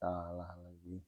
Salah lagi.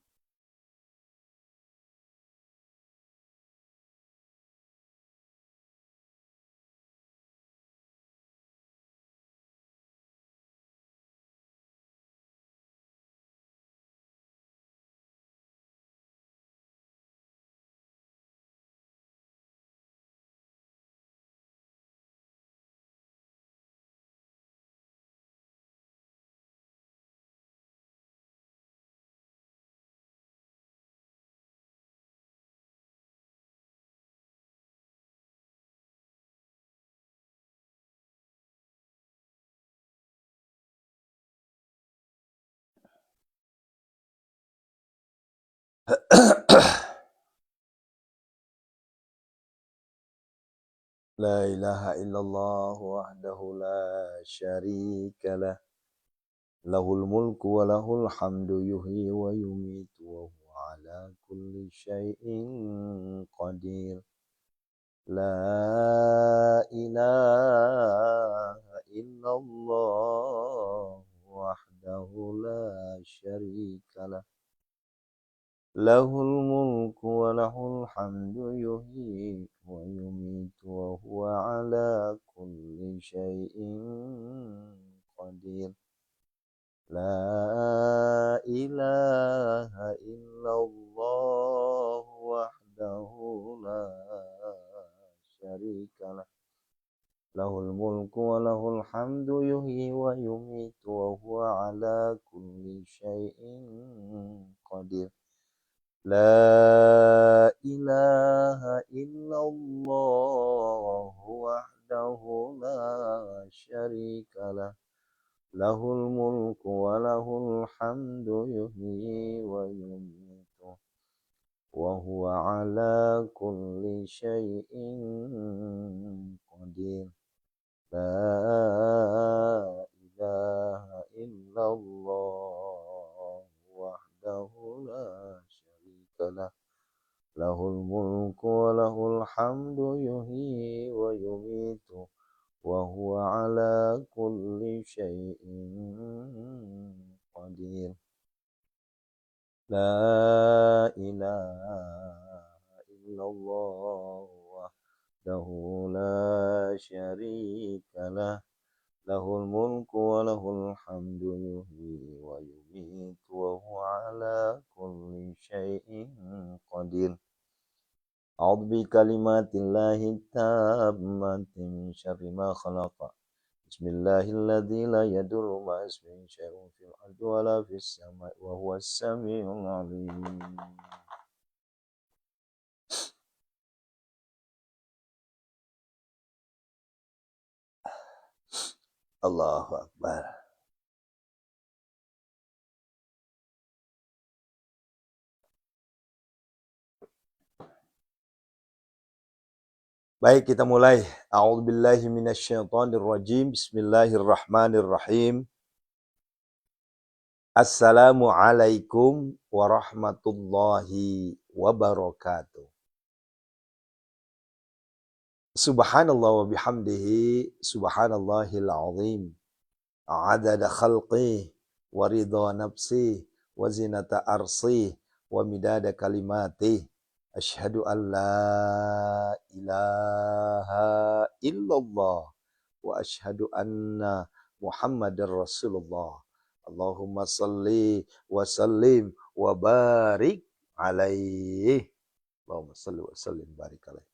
La ilaha illallah wahdahu la syarika lah. Lahul mulku wa lahul hamdu yuhyi wa yumitu wa huwa ala kulli syai'in qadir. La ilaha illallah wahdahu la syarika lah. Lahul mulku wa lahul hamdu yuhyi wa yumitu wa huwa ala kulli syai'in qadir. La ilaha illallah wahdahu la syarika lah. Lahul mulku wa lahul hamdu yuhyi wa yumitu wa huwa ala kulli syai'in qadir. La ilaha illallah wahdahu la syarika lah. Lahul mulku wa lahul hamdu yuhyi wa yumitu wa huwa ala kulli syai'in qadir. La ilaha illallah wahdahu la syarika lah. Lahul mulku wa lahul hamdu yuhyi wa yumitu wa huwa ala kulli syai'in qadir. La ilaha illallah wahdahu la syarika lah. Lahul mulku wa lahul hamdu yuhyi wa yumitu wa huwa ala kulli syai'in qadir. A'udzu bi kalimatillahi tammati min syarri ma khalaqa. Bismillahilladzi la yadurru ma'a ismihi syai'un fil ardi wa la fis sama'i wa huwas samiul 'alim. Allahu akbar. Baik, kita mulai. A'udzubillahi minasyaitonirrajim. Bismillahirrahmanirrahim. Assalamualaikum warahmatullahi wabarakatuh. Subhanallah wa bihamdihi subhanallahil azim. Adada khalqih wa ridha nafsih wa zinata arsih wa midada kalimatih. Asyhadu an la ilaha illallah wa asyhadu anna Muhammadar Rasulullah. Allahumma salli wa sallim wa barik alaihi. Allahumma salli wa sallim barik alaihi.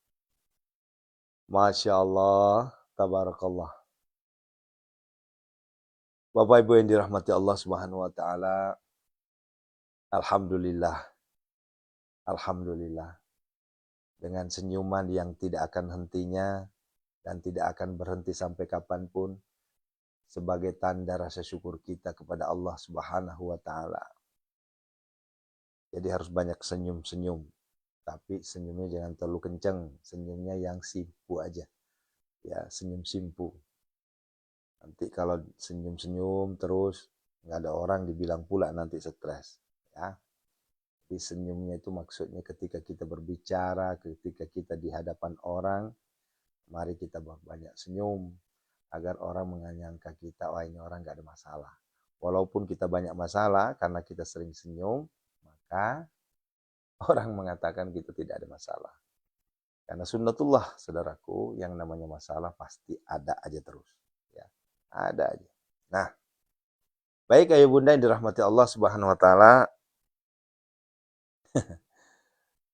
Masya Allah, tabarakallah. Bapak Ibu yang dirahmati Allah Subhanahu wa taala, alhamdulillah. Alhamdulillah. Dengan senyuman yang tidak akan hentinya dan tidak akan berhenti sampai kapanpun, sebagai tanda rasa syukur kita kepada Allah Subhanahu wa taala. Jadi harus banyak senyum-senyum. Tapi senyumnya jangan terlalu kencang, senyumnya yang simpu aja. Ya, senyum simpu. Nanti kalau senyum-senyum terus nggak ada orang, dibilang pula nanti stres. Ya. Jadi senyumnya itu maksudnya ketika kita berbicara, ketika kita di hadapan orang, mari kita banyak senyum agar orang menyangka kita, wah ini orang nggak ada masalah. Walaupun kita banyak masalah, karena kita sering senyum, maka orang mengatakan kita tidak ada masalah. Karena sunnatullah, saudaraku, yang namanya masalah pasti ada aja terus. Ya, ada aja. Nah, baik ayah bunda yang dirahmati Allah Subhanahu wa taala,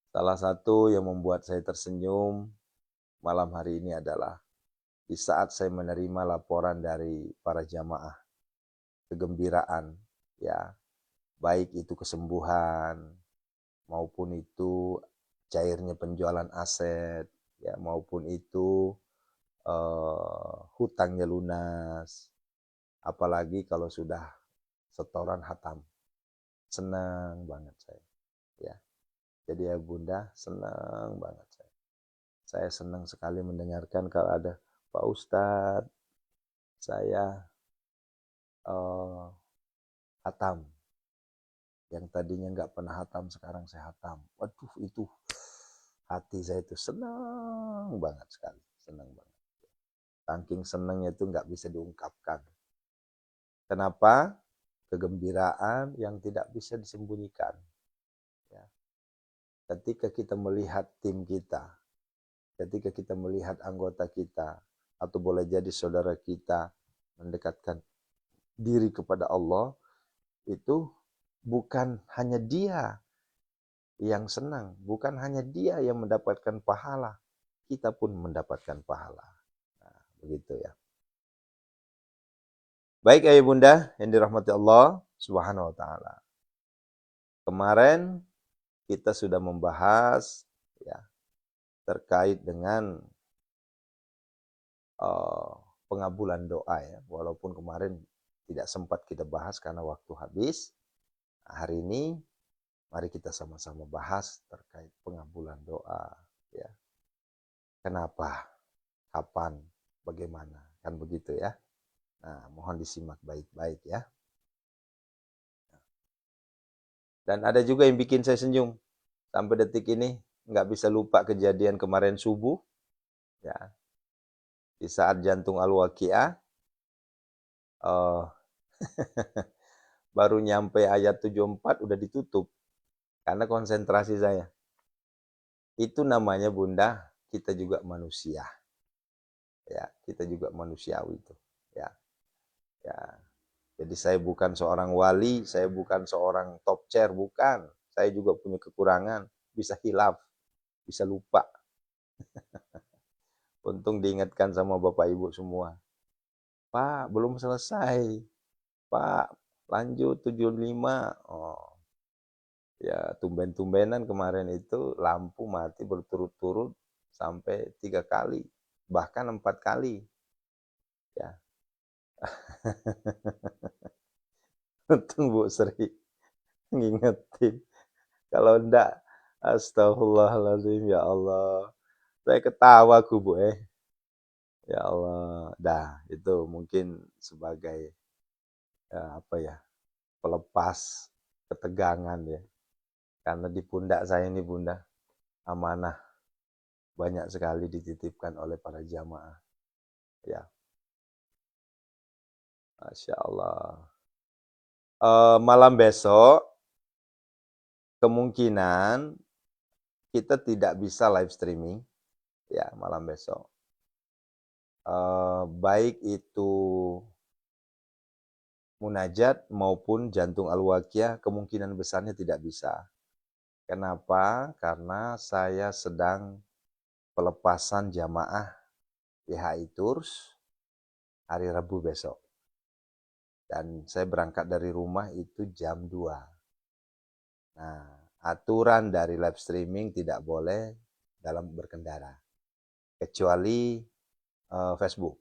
salah satu yang membuat saya tersenyum malam hari ini adalah di saat saya menerima laporan dari para jamaah kegembiraan, ya, baik itu kesembuhan maupun itu cairnya penjualan aset, ya, maupun itu hutangnya lunas, apalagi kalau sudah setoran hatam. Senang banget saya, ya. Jadi ya bunda, senang banget saya. Saya senang sekali mendengarkan kalau ada Pak Ustadz, saya hatam. Yang tadinya nggak pernah hatam, sekarang saya hatam. Waduh, itu hati saya itu senang banget sekali, senang banget. Saking senangnya itu nggak bisa diungkapkan. Kenapa? Kegembiraan yang tidak bisa disembunyikan. Ya. Ketika kita melihat tim kita, ketika kita melihat anggota kita, atau boleh jadi saudara kita mendekatkan diri kepada Allah, itu bukan hanya dia yang senang, bukan hanya dia yang mendapatkan pahala, kita pun mendapatkan pahala. Nah, begitu ya. Baik ayah bunda yang dirahmati Allah Subhanahu wa taala. Kemarin kita sudah membahas, ya, terkait dengan pengabulan doa, ya. Walaupun kemarin tidak sempat kita bahas karena waktu habis. Hari ini mari kita sama-sama bahas terkait pengabulan doa, ya. Kenapa? Kapan? Bagaimana? Kan begitu ya. Nah, mohon disimak baik-baik ya. Dan ada juga yang bikin saya senyum. Sampai detik ini nggak bisa lupa kejadian kemarin subuh, ya. Di saat jantung Al-Waqiah, baru nyampe ayat 74 udah ditutup. Karena konsentrasi saya. Itu namanya bunda, kita juga manusia. Ya, kita juga manusiawi itu. Ya, ya. Jadi saya bukan seorang wali, saya bukan seorang top chair, bukan. Saya juga punya kekurangan, bisa hilaf, bisa lupa. Untung diingatkan sama Bapak Ibu semua. Pak, belum selesai. Pak, lanjut 75. Oh, ya tumben-tumbenan kemarin itu lampu mati berturut-turut sampai 3 kali, bahkan 4 kali. Ya. Untung Bu Sri ngingetin. Kalau enggak, astagfirullahaladzim, ya Allah. Saya ketawa Bu. Ya Allah. Dah, itu mungkin sebagai apa ya, pelepas ketegangan ya. Karena di pundak saya ini bunda, amanah banyak sekali dititipkan oleh para jamaah. Ya, Masya Allah. Malam besok, kemungkinan kita tidak bisa live streaming. Ya, malam besok. Baik itu munajat maupun jantung Al-Waqiah, kemungkinan besarnya tidak bisa. Kenapa? Karena saya sedang pelepasan jamaah YHI Tours hari Rabu besok. Dan saya berangkat dari rumah itu jam 2. Nah, aturan dari live streaming tidak boleh dalam berkendara. Kecuali Facebook.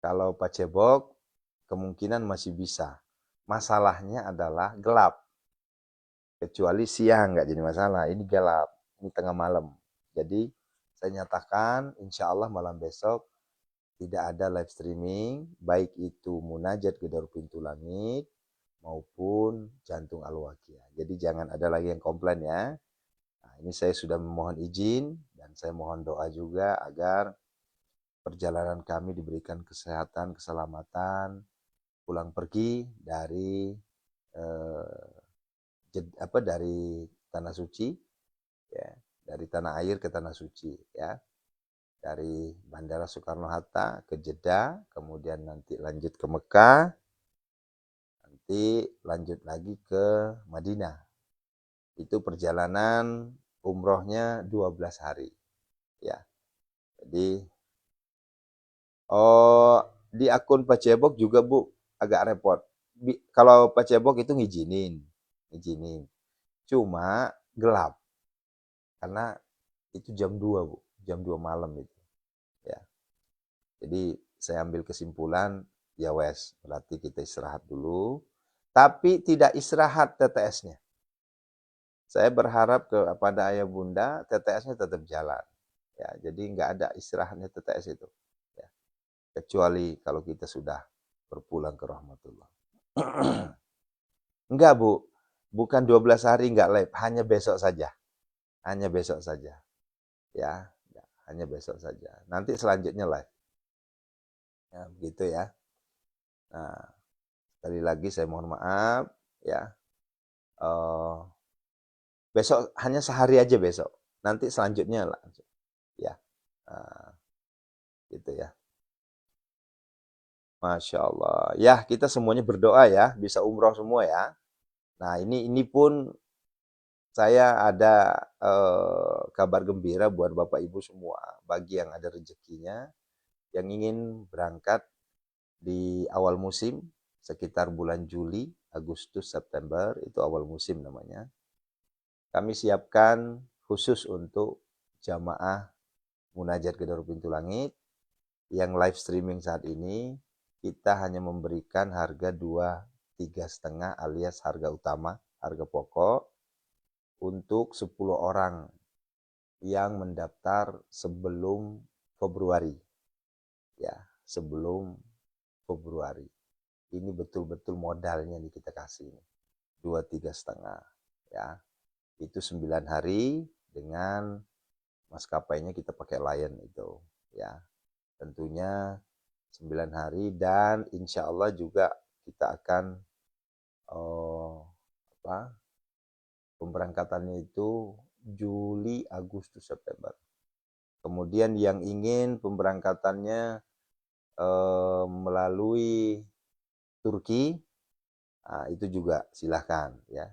Kalau Pacebok, kemungkinan masih bisa. Masalahnya adalah gelap. Kecuali siang nggak jadi masalah. Ini gelap, ini tengah malam. Jadi saya nyatakan insya Allah malam besok tidak ada live streaming, baik itu munajat gedor pintu langit maupun jantung Al-Waqiah. Jadi jangan ada lagi yang komplain ya. Nah, ini saya sudah memohon izin dan saya mohon doa juga agar perjalanan kami diberikan kesehatan, keselamatan, pulang pergi dari dari tanah suci, ya, dari tanah air ke tanah suci, ya, dari Bandara Soekarno-Hatta ke Jeddah, kemudian nanti lanjut ke Mekah, nanti lanjut lagi ke Madinah. Itu perjalanan umrohnya 12 hari, ya. Jadi di akun Pak Cebok juga Bu agak repot. Kalau Pak Cebok itu ngizinin. Cuma gelap karena itu jam 2 Bu, jam 2 malam itu. Ya. Jadi saya ambil kesimpulan, ya wes, berarti kita istirahat dulu. Tapi tidak istirahat TTS-nya. Saya berharap kepada ayah bunda TTS-nya tetap jalan. Ya, jadi nggak ada istirahatnya TTS itu. Ya. Kecuali kalau kita sudah berpulang ke rahmatullah. Enggak Bu, bukan 12 hari enggak live, hanya besok saja. Hanya besok saja. Ya, hanya besok saja. Nanti selanjutnya live. Ya, begitu ya. Nah, sekali lagi saya mohon maaf ya. Besok hanya sehari aja besok. Nanti selanjutnya langsung. Ya, gitu ya. Masya Allah. Ya, kita semuanya berdoa ya, bisa umroh semua ya. Nah, ini pun saya ada kabar gembira buat Bapak Ibu semua. Bagi yang ada rezekinya, yang ingin berangkat di awal musim, sekitar bulan Juli, Agustus, September, itu awal musim namanya. Kami siapkan khusus untuk jamaah Munajat Gedor Pintu Langit yang live streaming saat ini. Kita hanya memberikan harga 2, 3,5 alias harga utama, harga pokok untuk 10 orang yang mendaftar sebelum Februari. Ya, sebelum Februari. Ini betul-betul modalnya nih kita kasih. 2, 3,5. Ya, itu 9 hari dengan maskapainya kita pakai Lion itu. Ya, tentunya 9 hari dan insya Allah juga kita akan pemberangkatannya itu Juli, Agustus, September. Kemudian yang ingin pemberangkatannya melalui Turki, itu juga silahkan ya.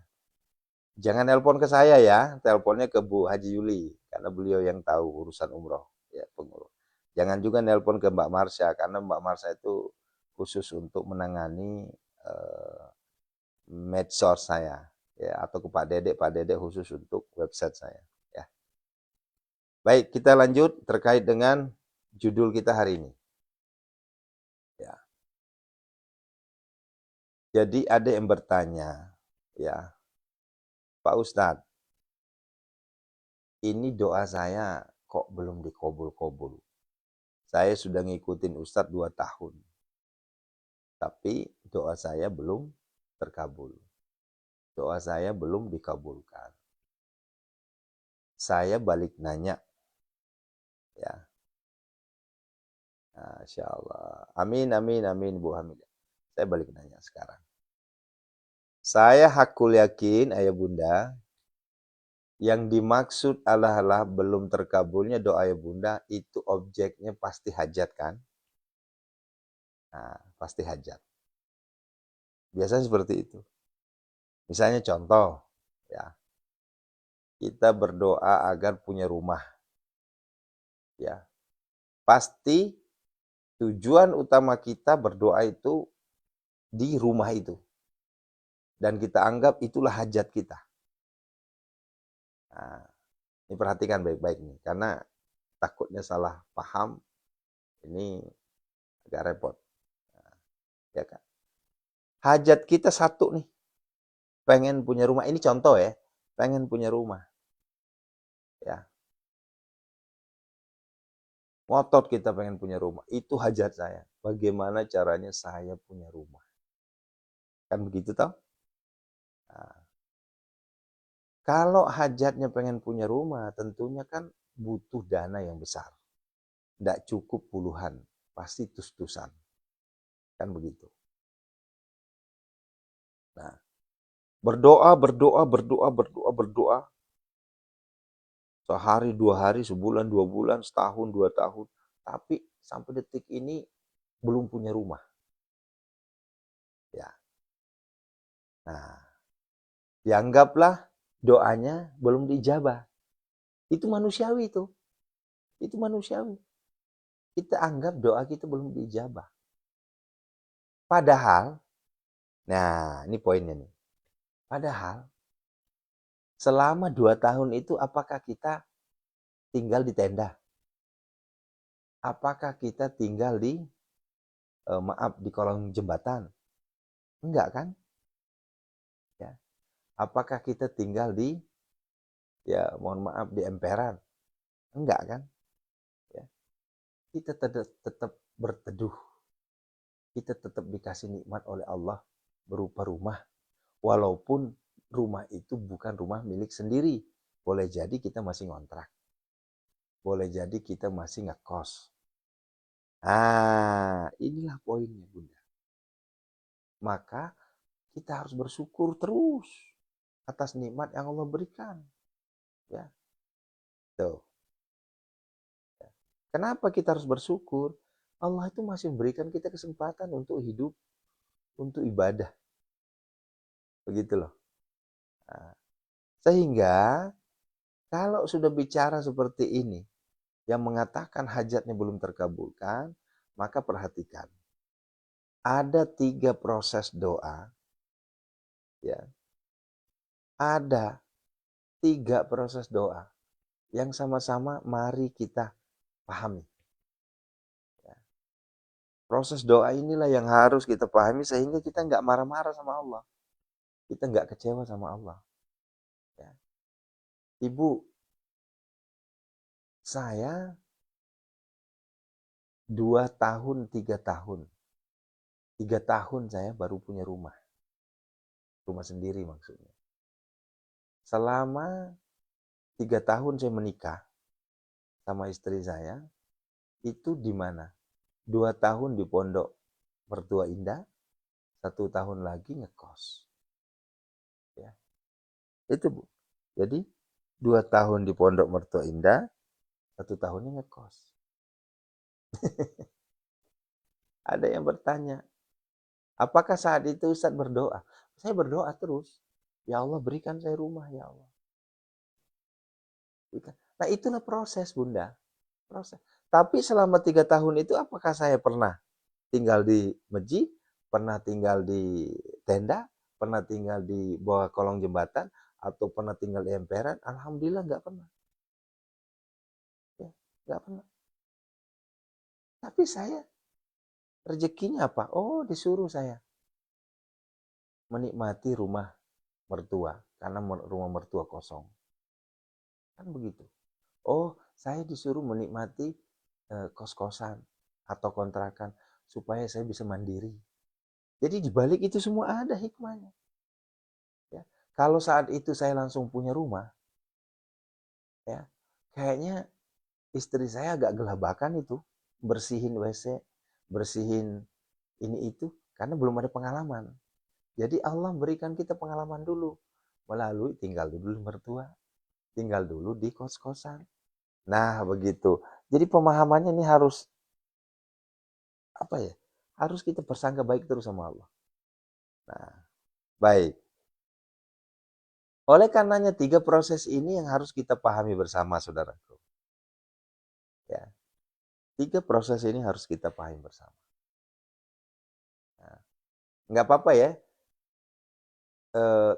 Jangan telepon ke saya ya, teleponnya ke Bu Haji Yuli karena beliau yang tahu urusan umroh ya, pengurus. Jangan juga nelpon ke Mbak Marsha karena Mbak Marsha itu khusus untuk menangani medsos saya ya, atau ke Pak Dedek khusus untuk website saya ya. Baik, kita lanjut terkait dengan judul kita hari ini. Ya. Jadi ada yang bertanya, ya, Pak Ustadz, ini doa saya kok belum dikabul-kabul. Saya sudah ngikutin Ustadz 2 tahun. Tapi doa saya belum terkabul. Doa saya belum dikabulkan. Saya balik nanya. Ya. Masya Allah. Amin, amin, amin Bu Hamidah. Saya balik nanya sekarang. Saya hakul yakin, ayah bunda, yang dimaksud Allah belum terkabulnya doa ayah bunda, itu objeknya pasti hajat kan? Nah, pasti hajat. Biasanya seperti itu. Misalnya contoh, ya, kita berdoa agar punya rumah. Ya, pasti tujuan utama kita berdoa itu di rumah itu. Dan kita anggap itulah hajat kita. Nah, ini perhatikan baik-baik nih, karena takutnya salah paham, ini agak repot. Nah, ya kan? Hajat kita satu nih, pengen punya rumah. Ini contoh ya, pengen punya rumah. Ya, ngotot kita pengen punya rumah. Itu hajat saya. Bagaimana caranya saya punya rumah? Kan begitu toh? Nah, kalau hajatnya pengen punya rumah, tentunya kan butuh dana yang besar. Tidak cukup puluhan, pasti tus-tusan. Kan begitu. Nah, berdoa, berdoa, berdoa, berdoa, berdoa. Sehari, 2 hari, sebulan, 2 bulan, setahun, 2 tahun. Tapi sampai detik ini belum punya rumah. Ya. Nah, dianggaplah doanya belum diijabah. Itu manusiawi itu. Itu manusiawi. Kita anggap doa kita belum diijabah. Padahal, nah ini poinnya nih. Padahal, selama 2 tahun itu apakah kita tinggal di tenda? Apakah kita tinggal di, di kolong jembatan? Enggak kan? Ya. Apakah kita tinggal di, ya mohon maaf, di emperan? Enggak kan? Ya. Kita tetap berteduh. Kita tetap dikasih nikmat oleh Allah berupa rumah. Walaupun rumah itu bukan rumah milik sendiri. Boleh jadi kita masih ngontrak. Boleh jadi kita masih ngekos. Ah, inilah poinnya, Bunda. Maka kita harus bersyukur terus atas nikmat yang Allah berikan. Ya. Tuh. Kenapa kita harus bersyukur? Allah itu masih memberikan kita kesempatan untuk hidup, untuk ibadah. Begitu loh. Nah, sehingga kalau sudah bicara seperti ini, yang mengatakan hajatnya belum terkabulkan, maka perhatikan. Ada 3 proses doa. Ya. Ada 3 proses doa yang sama-sama mari kita pahami. Ya. Proses doa inilah yang harus kita pahami sehingga kita nggak marah-marah sama Allah. Kita nggak kecewa sama Allah. Ya. Ibu, saya 2 tahun, 3 tahun. 3 tahun saya baru punya rumah. Rumah sendiri maksudnya. Selama 3 tahun saya menikah sama istri saya, itu di mana? 2 tahun di Pondok Mertua Indah, 1 tahun lagi ngekos. Ya. Itu Bu. Jadi 2 tahun di Pondok Mertua Indah, 1 tahunnya ngekos. Ada yang bertanya, apakah saat itu Ustaz berdoa? Saya berdoa terus. Ya Allah berikan saya rumah ya Allah. Nah itulah proses Bunda. Proses. Tapi selama 3 tahun itu apakah saya pernah tinggal di masjid? Pernah tinggal di tenda? Pernah tinggal di bawah kolong jembatan? Atau pernah tinggal di emperan? Alhamdulillah nggak pernah. Ya, nggak pernah. Tapi saya rezekinya apa? Oh disuruh saya menikmati rumah mertua. Karena rumah mertua kosong. Kan begitu. Oh, saya disuruh menikmati kos-kosan atau kontrakan supaya saya bisa mandiri. Jadi di balik itu semua ada hikmahnya. Ya. Kalau saat itu saya langsung punya rumah, ya kayaknya istri saya agak gelabakan itu bersihin WC, bersihin ini itu karena belum ada pengalaman. Jadi Allah berikan kita pengalaman dulu melalui tinggal dulu di mertua, tinggal dulu di kos-kosan. Nah, begitu. Jadi pemahamannya ini harus apa ya? Harus kita bersangka baik terus sama Allah. Nah, baik. Oleh karenanya 3 proses ini yang harus kita pahami bersama, saudaraku. Ya, 3 proses ini harus kita pahami bersama. Nah, nggak apa-apa ya,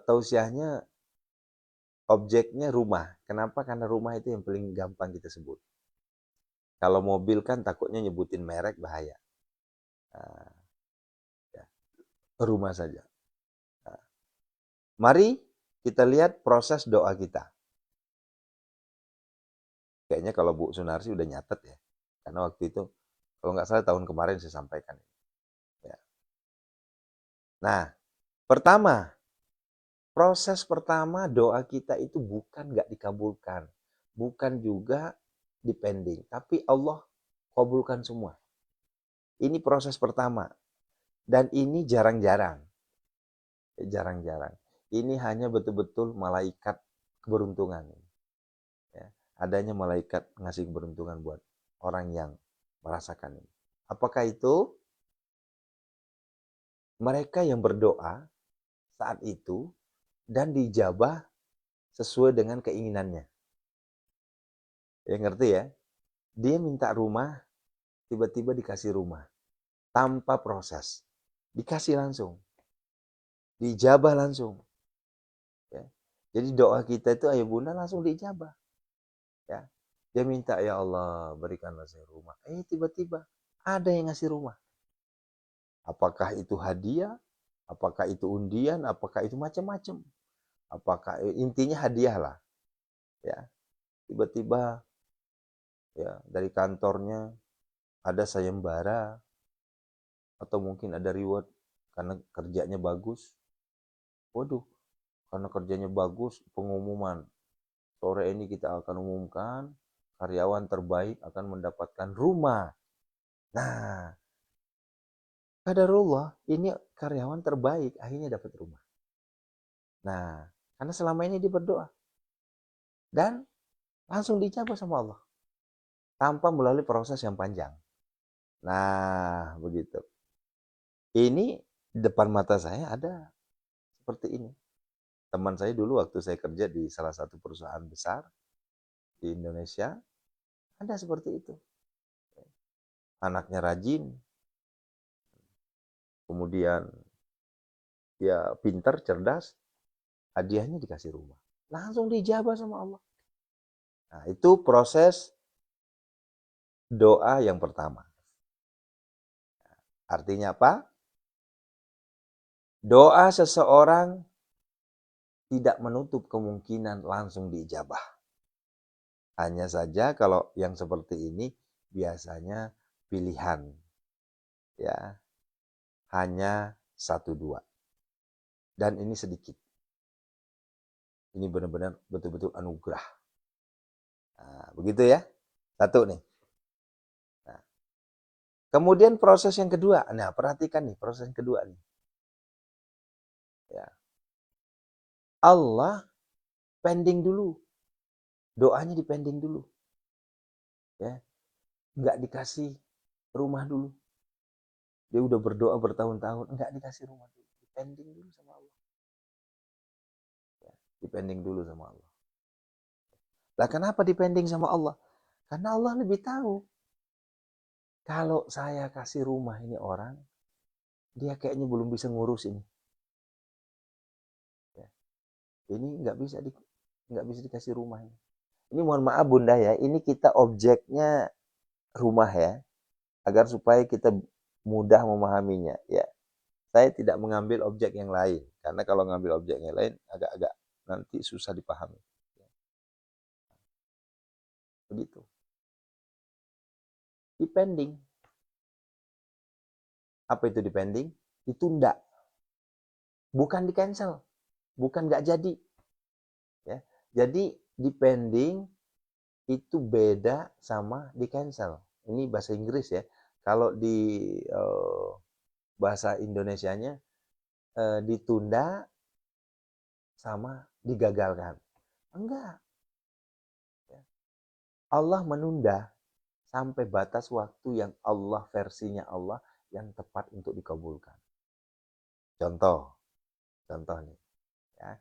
tausiahnya objeknya rumah. Kenapa? Karena rumah itu yang paling gampang kita sebut. Kalau mobil kan takutnya nyebutin merek bahaya. Nah, ya, rumah saja. Nah, mari kita lihat proses doa kita. Kayaknya kalau Bu Sunarsi udah nyatet ya. Karena waktu itu, kalau nggak salah tahun kemarin saya sampaikan. Ya. Nah, pertama, proses pertama doa kita itu bukan nggak dikabulkan. Bukan juga dipending. Tapi Allah kabulkan semua. Ini proses pertama. Dan ini jarang-jarang. Jarang-jarang. Ini hanya betul-betul malaikat keberuntungan. Ya. Adanya malaikat ngasih keberuntungan buat orang yang merasakan ini. Apakah itu? Mereka yang berdoa saat itu dan dijabah sesuai dengan keinginannya. Ya ngerti ya? Dia minta rumah, tiba-tiba dikasih rumah. Tanpa proses. Dikasih langsung. Dijabah langsung. Ya. Jadi doa kita itu ayah bunda langsung dijabah. Ya. Dia minta, ya Allah berikanlah saya rumah. Tiba-tiba ada yang ngasih rumah. Apakah itu hadiah? Apakah itu undian? Apakah itu macam-macam? Apakah intinya hadiah lah. Ya. Tiba-tiba ya dari kantornya ada sayembara atau mungkin ada reward karena kerjanya bagus. Waduh, karena kerjanya bagus, pengumuman. Sore ini kita akan umumkan karyawan terbaik akan mendapatkan rumah. Nah, qadarullah ini karyawan terbaik akhirnya dapat rumah. Nah, karena selama ini dia berdoa dan langsung dijawab sama Allah tanpa melalui proses yang panjang. Nah, begitu. Ini depan mata saya ada seperti ini. Teman saya dulu waktu saya kerja di salah satu perusahaan besar di Indonesia, ada seperti itu. Anaknya rajin, kemudian ya pintar, cerdas, hadiahnya dikasih rumah. Langsung dijabah sama Allah. Nah, itu proses doa yang pertama. Artinya apa? Doa seseorang tidak menutup kemungkinan langsung diijabah. Hanya saja kalau yang seperti ini biasanya pilihan. Ya, hanya 1-2. Dan ini sedikit. Ini benar-benar betul-betul anugerah. Nah, begitu ya. Satu nih. Nah, kemudian proses yang kedua. Nah, perhatikan nih proses yang kedua nih. Ya. Allah pending dulu. Doanya dipending dulu. Ya. Enggak dikasih rumah dulu. Dia udah berdoa bertahun-tahun, enggak dikasih rumah dulu. Dipending dulu sama Allah. Ya. Dipending dulu sama Allah. Lah kenapa dipending sama Allah? Karena Allah lebih tahu. Kalau saya kasih rumah ini orang, dia kayaknya belum bisa ngurus ini. Ya. Ini nggak bisa dikasih rumah. Ini mohon maaf bunda ya, ini kita objeknya rumah ya, agar supaya kita mudah memahaminya. Ya, saya tidak mengambil objek yang lain, karena kalau ngambil objek yang lain agak-agak nanti susah dipahami. Begitu. Depending. Apa itu depending? Ditunda. Bukan di cancel. Bukan nggak jadi. Ya. Jadi depending itu beda sama di cancel. Ini bahasa Inggris ya. Kalau di bahasa Indonesianya ditunda sama digagalkan. Enggak. Allah menunda sampai batas waktu yang Allah versinya Allah yang tepat untuk dikabulkan. Contoh nih. Ya.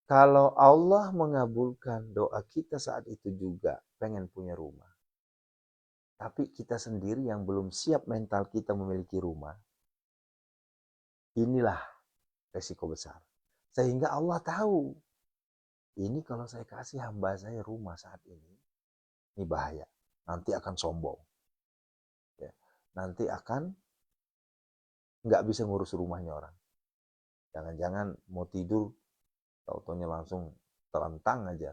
Kalau Allah mengabulkan doa kita saat itu juga pengen punya rumah. Tapi kita sendiri yang belum siap mental kita memiliki rumah. Inilah resiko besar. Sehingga Allah tahu. Ini kalau saya kasih hamba saya rumah saat ini bahaya. Nanti akan sombong. Ya. Nanti akan nggak bisa ngurus rumahnya orang. Jangan-jangan mau tidur, tau-taunya langsung terlentang aja.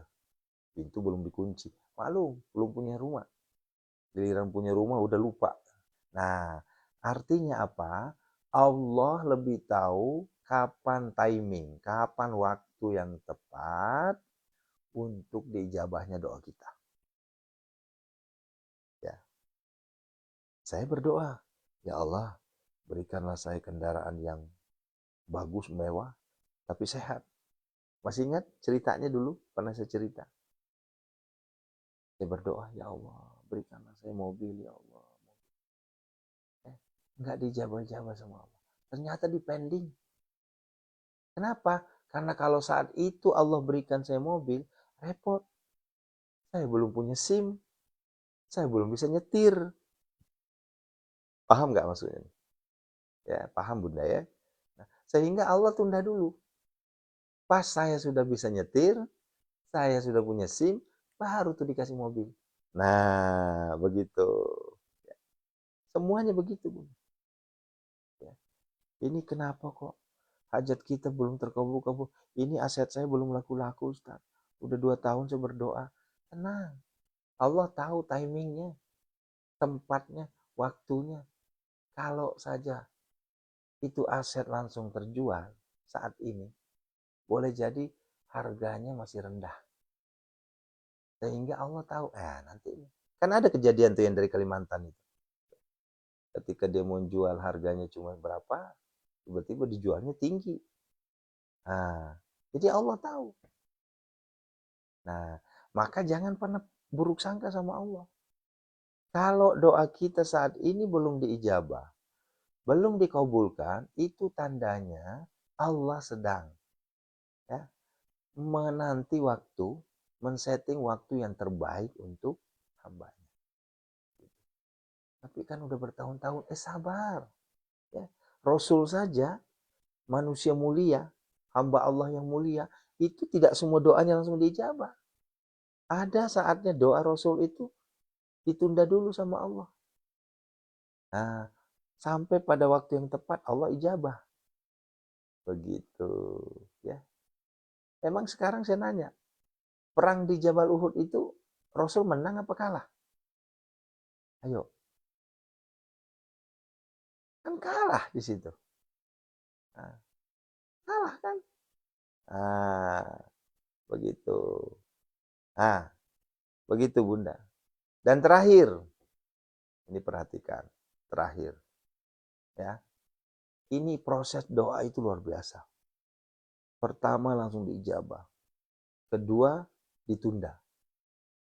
Pintu belum dikunci. Malu, belum punya rumah. Giliran punya rumah udah lupa. Nah, artinya apa? Allah lebih tahu kapan timing, kapan waktu yang tepat untuk diijabahnya doa kita. Ya. Saya berdoa, ya Allah, berikanlah saya kendaraan yang bagus, mewah, tapi sehat. Masih ingat ceritanya dulu? Pernah saya cerita. Saya berdoa, ya Allah, berikanlah saya mobil, ya Allah. Enggak dijabah-jabah sama Allah. Ternyata dipending. Kenapa? Karena kalau saat itu Allah berikan saya mobil, repot. Saya belum punya SIM, saya belum bisa nyetir. Paham nggak maksudnya? Ya, paham Bunda ya. Nah, sehingga Allah tunda dulu. Pas saya sudah bisa nyetir, saya sudah punya SIM, baru tuh dikasih mobil. Nah, begitu. Ya, semuanya begitu, Bunda. Ya. Ini kenapa kok hajat kita belum terkabul-kabul? Ini aset saya belum laku-laku, Ustaz. Udah 2 tahun saya berdoa. Tenang. Allah tahu timingnya, tempatnya, waktunya. Kalau saja itu aset langsung terjual saat ini, boleh jadi harganya masih rendah. Sehingga Allah tahu, nanti kan ada kejadian tuh yang dari Kalimantan itu. Ketika dia mau jual harganya cuma berapa, tiba-tiba dijualnya tinggi. Nah, jadi Allah tahu. Nah, maka jangan pernah buruk sangka sama Allah. Kalau doa kita saat ini belum diijabah, belum dikabulkan, itu tandanya Allah sedang ya menanti waktu, men-setting waktu yang terbaik untuk hambanya. Tapi kan udah bertahun-tahun, sabar. Ya. Rasul saja, manusia mulia, hamba Allah yang mulia, itu tidak semua doanya langsung diijabah. Ada saatnya doa Rasul itu ditunda dulu sama Allah. Nah, sampai pada waktu yang tepat Allah ijabah. Begitu. Ya. Emang sekarang saya nanya, perang di Jabal Uhud itu Rasul menang apa kalah? Ayo. Kan kalah di situ. Nah, kalah kan? Begitu. Nah, begitu Bunda. Dan terakhir, ini perhatikan, terakhir. Ya, ini proses doa itu luar biasa. Pertama langsung diijabah. Kedua, ditunda.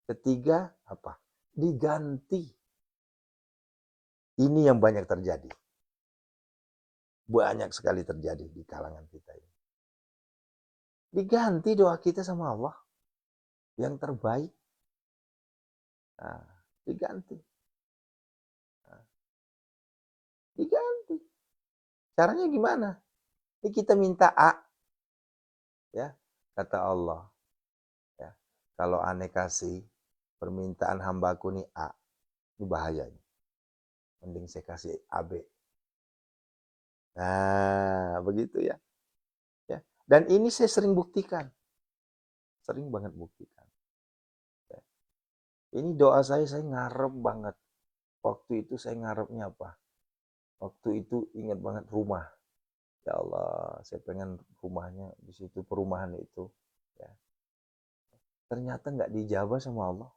Ketiga, apa? Diganti. Ini yang banyak terjadi. Banyak sekali terjadi di kalangan kita ini. Diganti doa kita sama Allah. Yang terbaik. Nah, diganti. Nah, diganti. Caranya gimana? Ini kita minta A. Ya, kata Allah. Ya, kalau aneh kasih permintaan hambaku nih A. Ini bahaya. Mending saya kasih AB. Nah, begitu ya. Ya. Dan ini saya sering buktikan. Sering banget buktikan. Ya. Ini doa saya ngarep banget. Waktu itu saya ngarepnya apa? Waktu itu ingat banget rumah. Ya Allah, saya pengen rumahnya di situ, perumahan itu. Ya. Ternyata nggak dijabah sama Allah.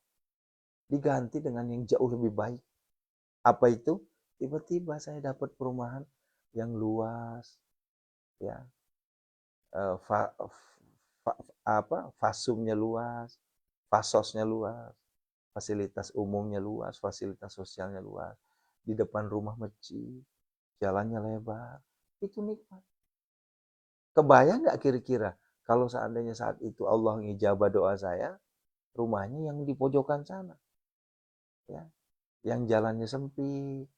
Diganti dengan yang jauh lebih baik. Apa itu? Tiba-tiba saya dapat perumahan yang luas, ya, fasumnya luas, fasosnya luas, fasilitas umumnya luas, fasilitas sosialnya luas, di depan rumah masjid, jalannya lebar, itu nikmat. Kebayang nggak kira-kira kalau seandainya saat itu Allah ngijabah doa saya, rumahnya yang di pojokan sana, ya, yang jalannya sempit,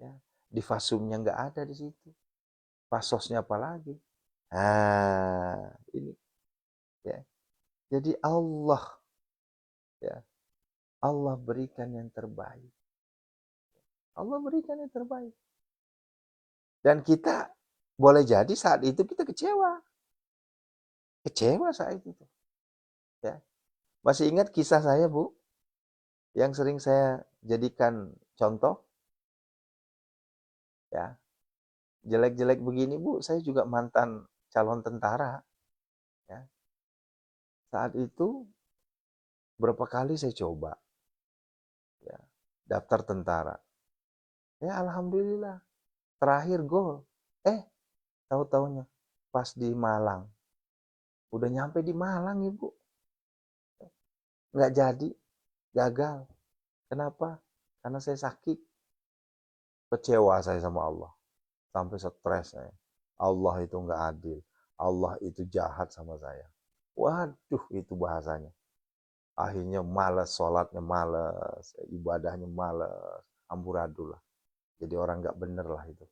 ya, di fasumnya nggak ada di situ, fasosnya apalagi. Nah, ini ya. Jadi Allah ya, Allah berikan yang terbaik. Allah berikan yang terbaik. Dan kita boleh jadi saat itu kita kecewa. Kecewa saat itu. Ya. Masih ingat kisah saya, Bu? Yang sering saya jadikan contoh? Ya. Jelek-jelek begini, Bu, saya juga mantan calon tentara. Ya. Saat itu berapa kali saya coba ya, daftar tentara. Ya alhamdulillah. Terakhir gol. Tahu-taunya pas di Malang. Udah nyampe di Malang, Ibu. Nggak jadi, gagal. Kenapa? Karena saya sakit. Kecewa saya sama Allah. Sampai stres saya. Allah itu nggak adil. Allah itu jahat sama saya. Waduh, itu bahasanya. Akhirnya malas, sholatnya malas, ibadahnya malas, amburadul lah. Jadi orang nggak bener lah itu.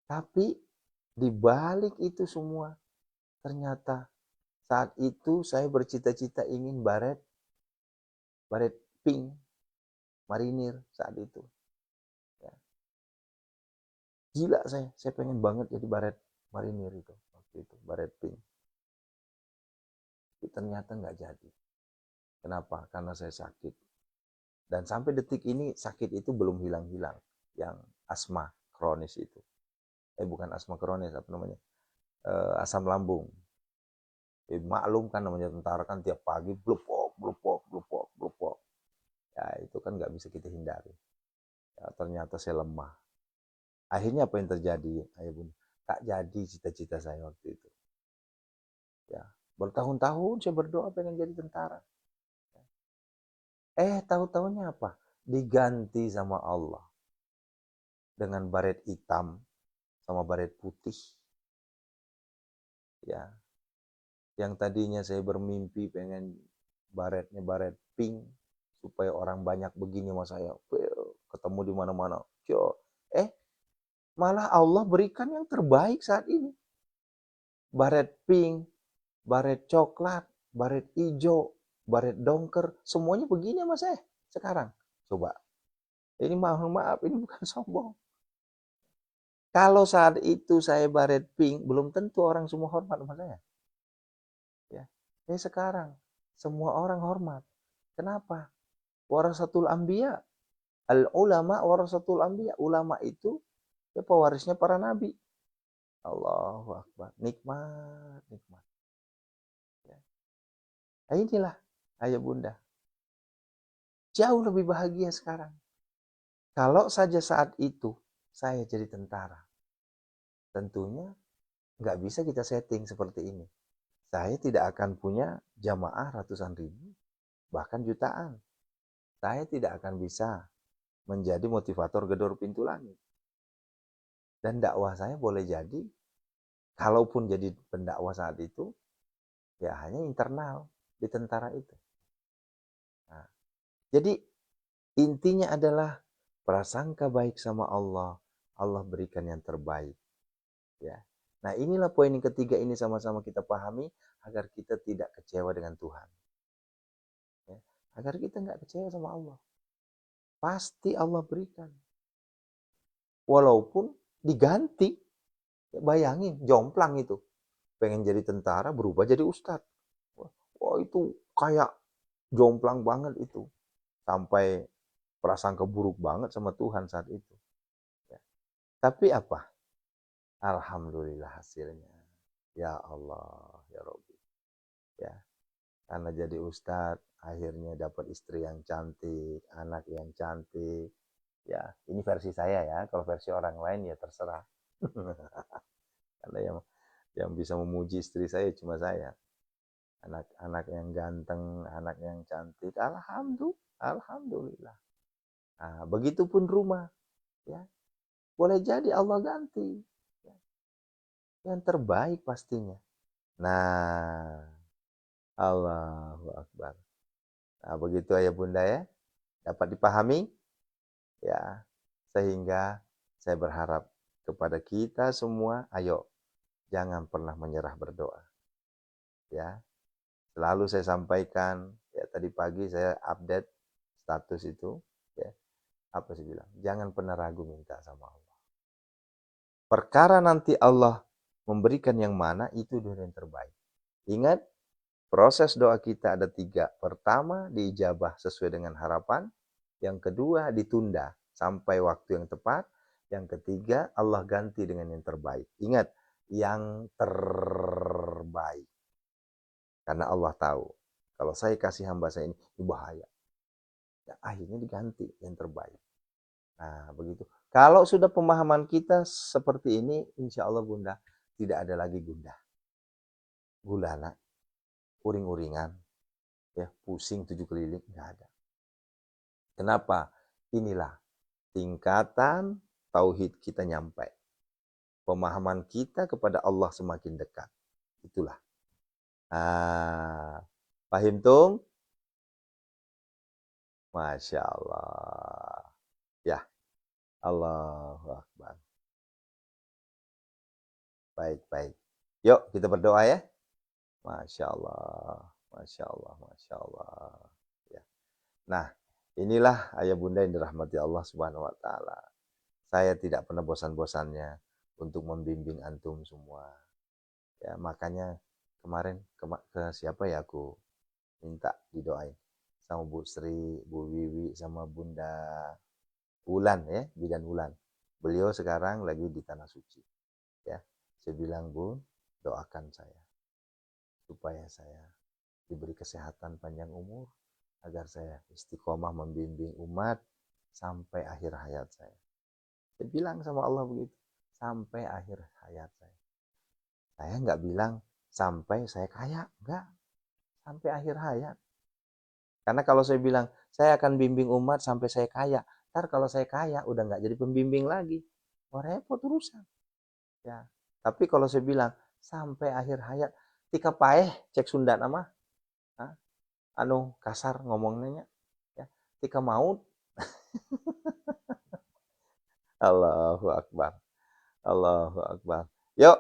Tapi di balik itu semua, ternyata saat itu saya bercita-cita ingin baret pink, marinir saat itu. Ya. Gila saya pengen banget jadi baret marinir itu waktu itu, baret pink. Tapi ternyata nggak jadi. Kenapa? Karena saya sakit. Dan sampai detik ini sakit itu belum hilang-hilang. Yang asma kronis itu. Bukan asma kronis, apa namanya? Asam lambung. Maklum kan namanya tentara kan tiap pagi blupok, blupok, blupok, blupok. Ya itu kan nggak bisa kita hindari. Ya, ternyata saya lemah. Akhirnya apa yang terjadi, ayah bunda? Tak jadi cita-cita saya waktu itu. Ya, bertahun-tahun saya berdoa pengen jadi tentara. Tahu-tahunya apa? Diganti sama Allah dengan baret hitam sama baret putih. Ya, yang tadinya saya bermimpi pengen baretnya baret pink supaya orang banyak begini sama saya, ketemu di mana-mana. Malah Allah berikan yang terbaik saat ini. Baret pink, baret coklat, baret hijau, baret dongker, semuanya begini sama saya sekarang. Coba. Ini maaf, ini bukan sombong. Kalau saat itu saya baret pink, belum tentu orang semua hormat sama saya. Ya. Ini sekarang, semua orang hormat. Kenapa? Warasatul anbiya. Al-ulama warasatul anbiya. Ulama itu ya pewarisnya para nabi. Allahu Akbar. Nikmat, nikmat. Ya. Nah, inilah ayah bunda. Jauh lebih bahagia sekarang. Kalau saja saat itu saya jadi tentara, tentunya nggak bisa kita setting seperti ini. Saya tidak akan punya jamaah ratusan ribu, bahkan jutaan. Saya tidak akan bisa menjadi motivator gedor pintu langit. Dan dakwah saya boleh jadi, kalaupun jadi pendakwah saat itu, ya hanya internal di tentara itu. Nah, jadi intinya adalah prasangka baik sama Allah, Allah berikan yang terbaik. Ya. Nah inilah poin yang ketiga ini sama-sama kita pahami agar kita tidak kecewa dengan Tuhan. Ya. Agar kita nggak kecewa sama Allah. Pasti Allah berikan. Walaupun diganti. Ya, bayangin, jomplang itu. Pengen jadi tentara berubah jadi ustadz. Wah itu kayak jomplang banget itu. Sampai prasangka buruk banget sama Tuhan saat itu. Ya. Tapi apa? Alhamdulillah hasilnya. Ya Allah, ya Rabbi. Ya, karena jadi ustadz, akhirnya dapat istri yang cantik, anak yang cantik. Ya, ini versi saya ya. Kalau versi orang lain ya terserah. Karena yang bisa memuji istri saya cuma saya. Anak-anak yang ganteng, anak yang cantik. Alhamdulillah. Nah, begitupun rumah. Ya, boleh jadi Allah ganti. Yang terbaik pastinya. Nah, Allahu Akbar. Nah, begitu ayah bunda ya. Dapat dipahami? Ya, sehingga saya berharap kepada kita semua, ayo jangan pernah menyerah berdoa. Ya, selalu saya sampaikan, ya tadi pagi saya update status itu, ya. Apa sih bilang? Jangan pernah ragu minta sama Allah. Perkara nanti Allah memberikan yang mana, itu yang terbaik. Ingat, proses doa kita ada 3. Pertama, diijabah sesuai dengan harapan. Yang kedua, ditunda sampai waktu yang tepat. Yang ketiga, Allah ganti dengan yang terbaik. Ingat, yang terbaik. Karena Allah tahu, kalau saya kasih hamba saya ini bahaya. Ya, akhirnya diganti yang terbaik. Nah, begitu. Kalau sudah pemahaman kita seperti ini, insya Allah bunda, tidak ada lagi gundah, gulana, uring-uringan, ya pusing 7 keliling, nggak ada. Kenapa? Inilah tingkatan tauhid kita nyampe. Pemahaman kita kepada Allah semakin dekat. Itulah. Paham tung? Masya Allah. Ya, Allahu Akbar. Baik. Yuk kita berdoa ya. Masya Allah. Masya Allah. Masya Allah. Ya. Nah, inilah ayah bunda yang dirahmati Allah Subhanahu wa Ta'ala. Saya tidak pernah bosan-bosannya untuk membimbing antum semua. Ya, makanya kemarin ke siapa ya aku minta didoain sama Bu Sri, Bu Wiwi, sama Bunda Wulan ya, Bidan Wulan. Beliau sekarang lagi di Tanah Suci. Ya, saya bilang Bun, doakan saya supaya saya diberi kesehatan panjang umur agar saya istiqomah membimbing umat sampai akhir hayat saya. Saya bilang sama Allah begitu, sampai akhir hayat saya. Saya nggak bilang sampai saya kaya, enggak. Sampai akhir hayat. Karena kalau saya bilang, saya akan bimbing umat sampai saya kaya. Ntar kalau saya kaya, udah nggak jadi pembimbing lagi. Oh, repot urusan. Ya. Tapi kalau saya bilang, sampai akhir hayat, tika paeh, cek Sunda nama, anu kasar ngomongnya, ya. Tika maut. Allahu Akbar. Allahu Akbar. Yuk,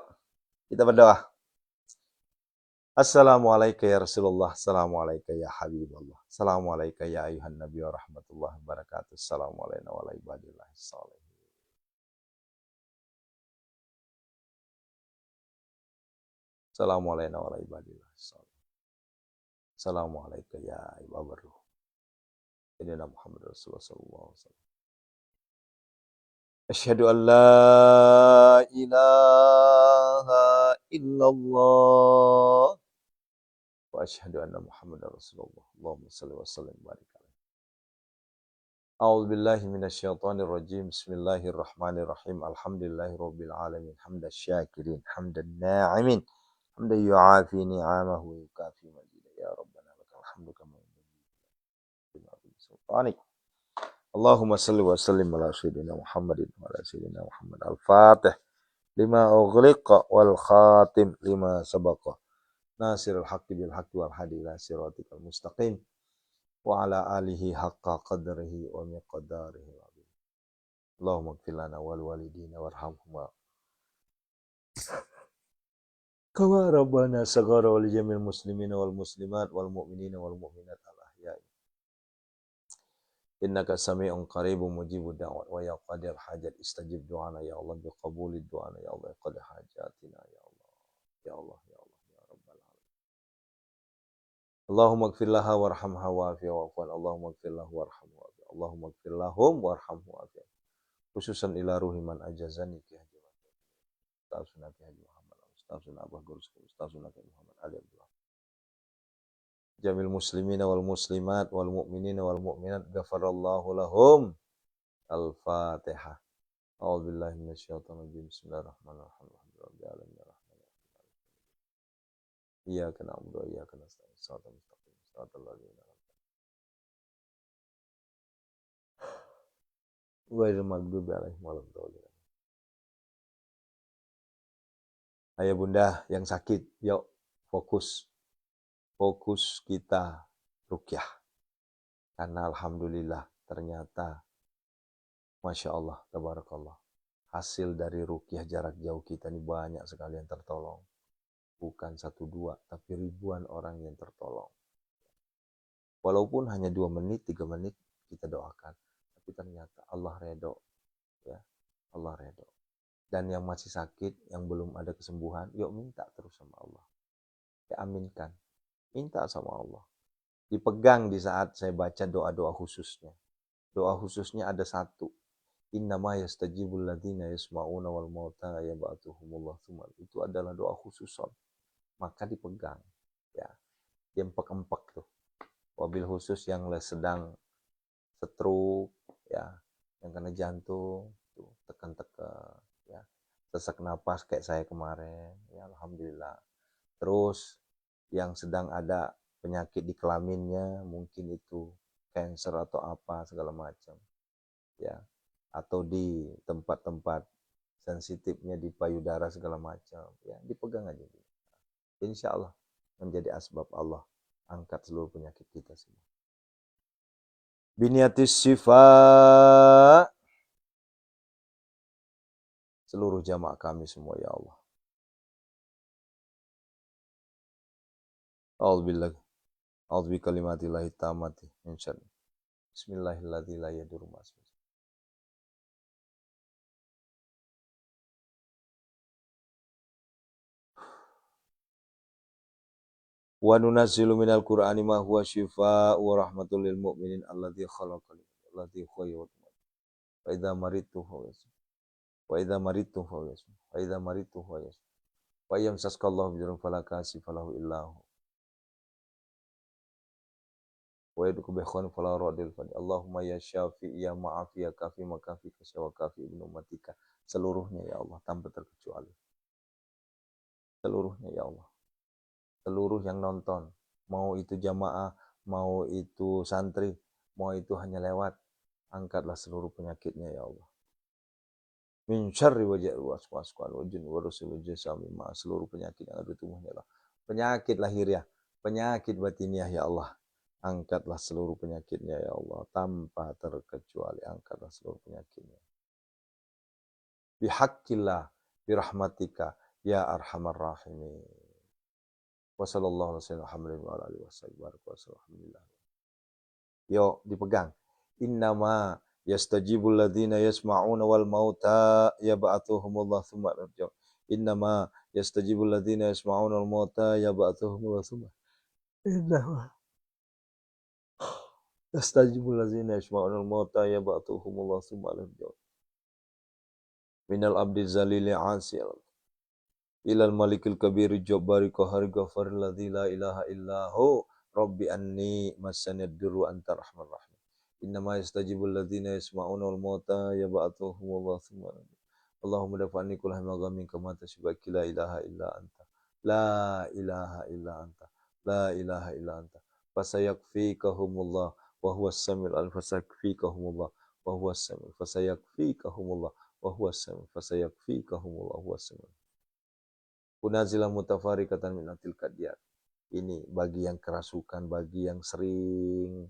kita berdoa. Assalamualaikum ya Rasulullah. Assalamualaikum ya Habibullah. Assalamualaikum ya ayuhan Nabi wa rahmatullahi wabarakatuh. Assalamualaikum wa ibadillahi sholihin. Assalamualaikum wa ibadillahi sholihin. Assalamualaikum ya ibabaruh. Inna Muhammad Rasulullah sallallahu alaihi wasallam. Asyhadu an la ilaha illallah. Wa asyhadu anna Muhammadar Rasulullah. Allahumma shalli wa sallim wa barik alaihi. A'udzu billahi minasyaitonir rajim. Bismillahirrahmanirrahim. Alhamdulillahirabbil alamin. Hamdasy syakirin, hamdan na'imin. Hamdan yu'afi ni'amahu wa yukafi majidah. Ya Rabbana lakal hamdu kama yanbaghi sultanik. Allahumma shalli wa sallim ala sayyidina Muhammadin wa ala sayyidina Muhammad al-Fatih lima ughliqa wal khatim lima sabaqa. Nasirul haqqi bil haqqi wal hadi ila siratikal mustaqim wa ala alihi haqqa qadrihi wa miqdarihi azim. Allahumma ighfir lana wal walidina warhamhuma kama rabbana saghara wal jamil muslimina wal muslimat wal mu'minina wal mu'minat al ahya'i. Innaka sami'un qaribun mujibud da'wat wa ya qadir hajat istajib du'ana ya Allah bi qabulid du'ana ya Allah qad hajatina ya Allah ya Allah ya Allah ya rabbal alamin. Allahumma ighfir laha warhamha wa'afiha wa'fuan. Allahumma ighfir lahu warhamhu wa'afiha. Allahumma ighfir lahum warhamhu wa'afiha. Khususan ila ruhi man ajazani ki haji wa Ustazuna ki haji Muhammad, Ustazuna Abah Gurus, Ustazuna ki Muhammad Ali Abdullah. Jamil muslimina wal muslimat wal mu'minina wal mu'minat ghafarallahu lahum. Al-Fatihah. A'udzu billahi minasyaitonir rajim. Bismillahirrahmanirrahim. Alhamdulillahirabbil alamin arrahmanirrahim. Iyyaka na'budu wa iyyaka nasta'in. Shiratal mustaqim. Shiratal ladzina an'amta 'alaihim ghairil maghdubi 'alaihim waladdallin. Ayah bunda yang sakit, yuk fokus kita ruqyah. Karena alhamdulillah ternyata Masya Allah, tabarakallah, hasil dari ruqyah jarak jauh kita ini banyak sekali yang tertolong. Bukan 1-2, tapi ribuan orang yang tertolong. Walaupun hanya 2 menit, 3 menit kita doakan, tapi ternyata Allah redho, ya, Allah redho. Dan yang masih sakit, yang belum ada kesembuhan, yuk minta terus sama Allah. Ya aminkan, minta sama Allah. Dipegang di saat saya baca doa-doa khususnya. Doa khususnya ada 1. Innama yastajibul ladzina yasma'una wal mauta yab'atuhumullah tsumma. Itu adalah doa khususon. Maka dipegang, ya. Diempek-empek tuh. Wabil khusus yang sedang stroke, ya, yang kena jantung, tuh tekan-tekan, ya. sesak napas kayak saya kemarin, ya alhamdulillah. Terus yang sedang ada penyakit di kelaminnya, mungkin itu cancer atau apa segala macam, ya. Atau di tempat-tempat sensitifnya di payudara segala macam, ya dipegang aja. Insya Allah menjadi asbab Allah angkat seluruh penyakit kita semua. Biniatis syifa, seluruh jamaah kami semua ya Allah. A'udzubillah, a'udzubi kalimatillahi tammati min syarri. Bismillahirrahmanirrahim. La yadurru ma'asmi. Wa nunazzilu minal Qur'ani ma huwa syifaa'un wa rahmatul lil mu'minin alladzi khalaqal alladzi khayyara. Wa idza maridtu fa yasmi. Wa idza maridtu fa yasmi. Wa idza maridtu fa yasmi. Wa yamsaskallahu bidzurrin fala kashifa lahu illa hu. Wa yadku bi khairin fala radil fadi. Allahumma ya syafi ya ma'afi ya kafi makafi kasyawa kafi ibnu ummatika. Seluruhnya ya Allah tanpa terkecuali. Seluruhnya ya Allah. Seluruh yang nonton, mau itu jamaah, mau itu santri, mau itu hanya lewat, angkatlah seluruh penyakitnya ya Allah. Min syarri waja'il waswas wal jin wa rusul jasami ma, seluruh penyakit yang ada di tubuhnya Allah. Penyakit lahiriah, penyakit batiniah ya Allah. Angkatlah seluruh penyakitnya ya Allah tanpa terkecuali, angkatlah seluruh penyakitnya. Bihaqqillah, birahmatika ya arhamar rahimin. Wassallallahu alaihi wasallam. Yo, dipegang. Innama yastajibul ladzina yasma'una wal mauta yab'atuhumullah tsumma yarji'un. Innama yastajibul ladzina yasma'una wal mauta yab'atuhumullah tsumma. Innama yastajibul ladzina yasma'una wal mauta yab'atuhumullah tsumma yarji'un. Minal abdi zalili 'asil. Ilal malikil kabiri jabbari qahari ghafari ladzi la ilaha illahu rabbi anni masanid durru anta rahman rahim. Innama yastajibul ladzina yasma'una wal mauta yab'atuhumullah tsumma. Allahumma dafa'ni kull hamma ghamin kama tasbaki la ilaha illa anta. La ilaha illa anta. La ilaha illa anta. Fasayakfikahumullah wa huwas samiul alim. Fasayakfikahumullah wa huwas samiul. Fasayakfikahumullah wa huwas samiul. Fasayakfikahumullah wa huwas samiul. Unazilah mutafarikatan min atil kadiyat. Ini bagi yang kerasukan, bagi yang sering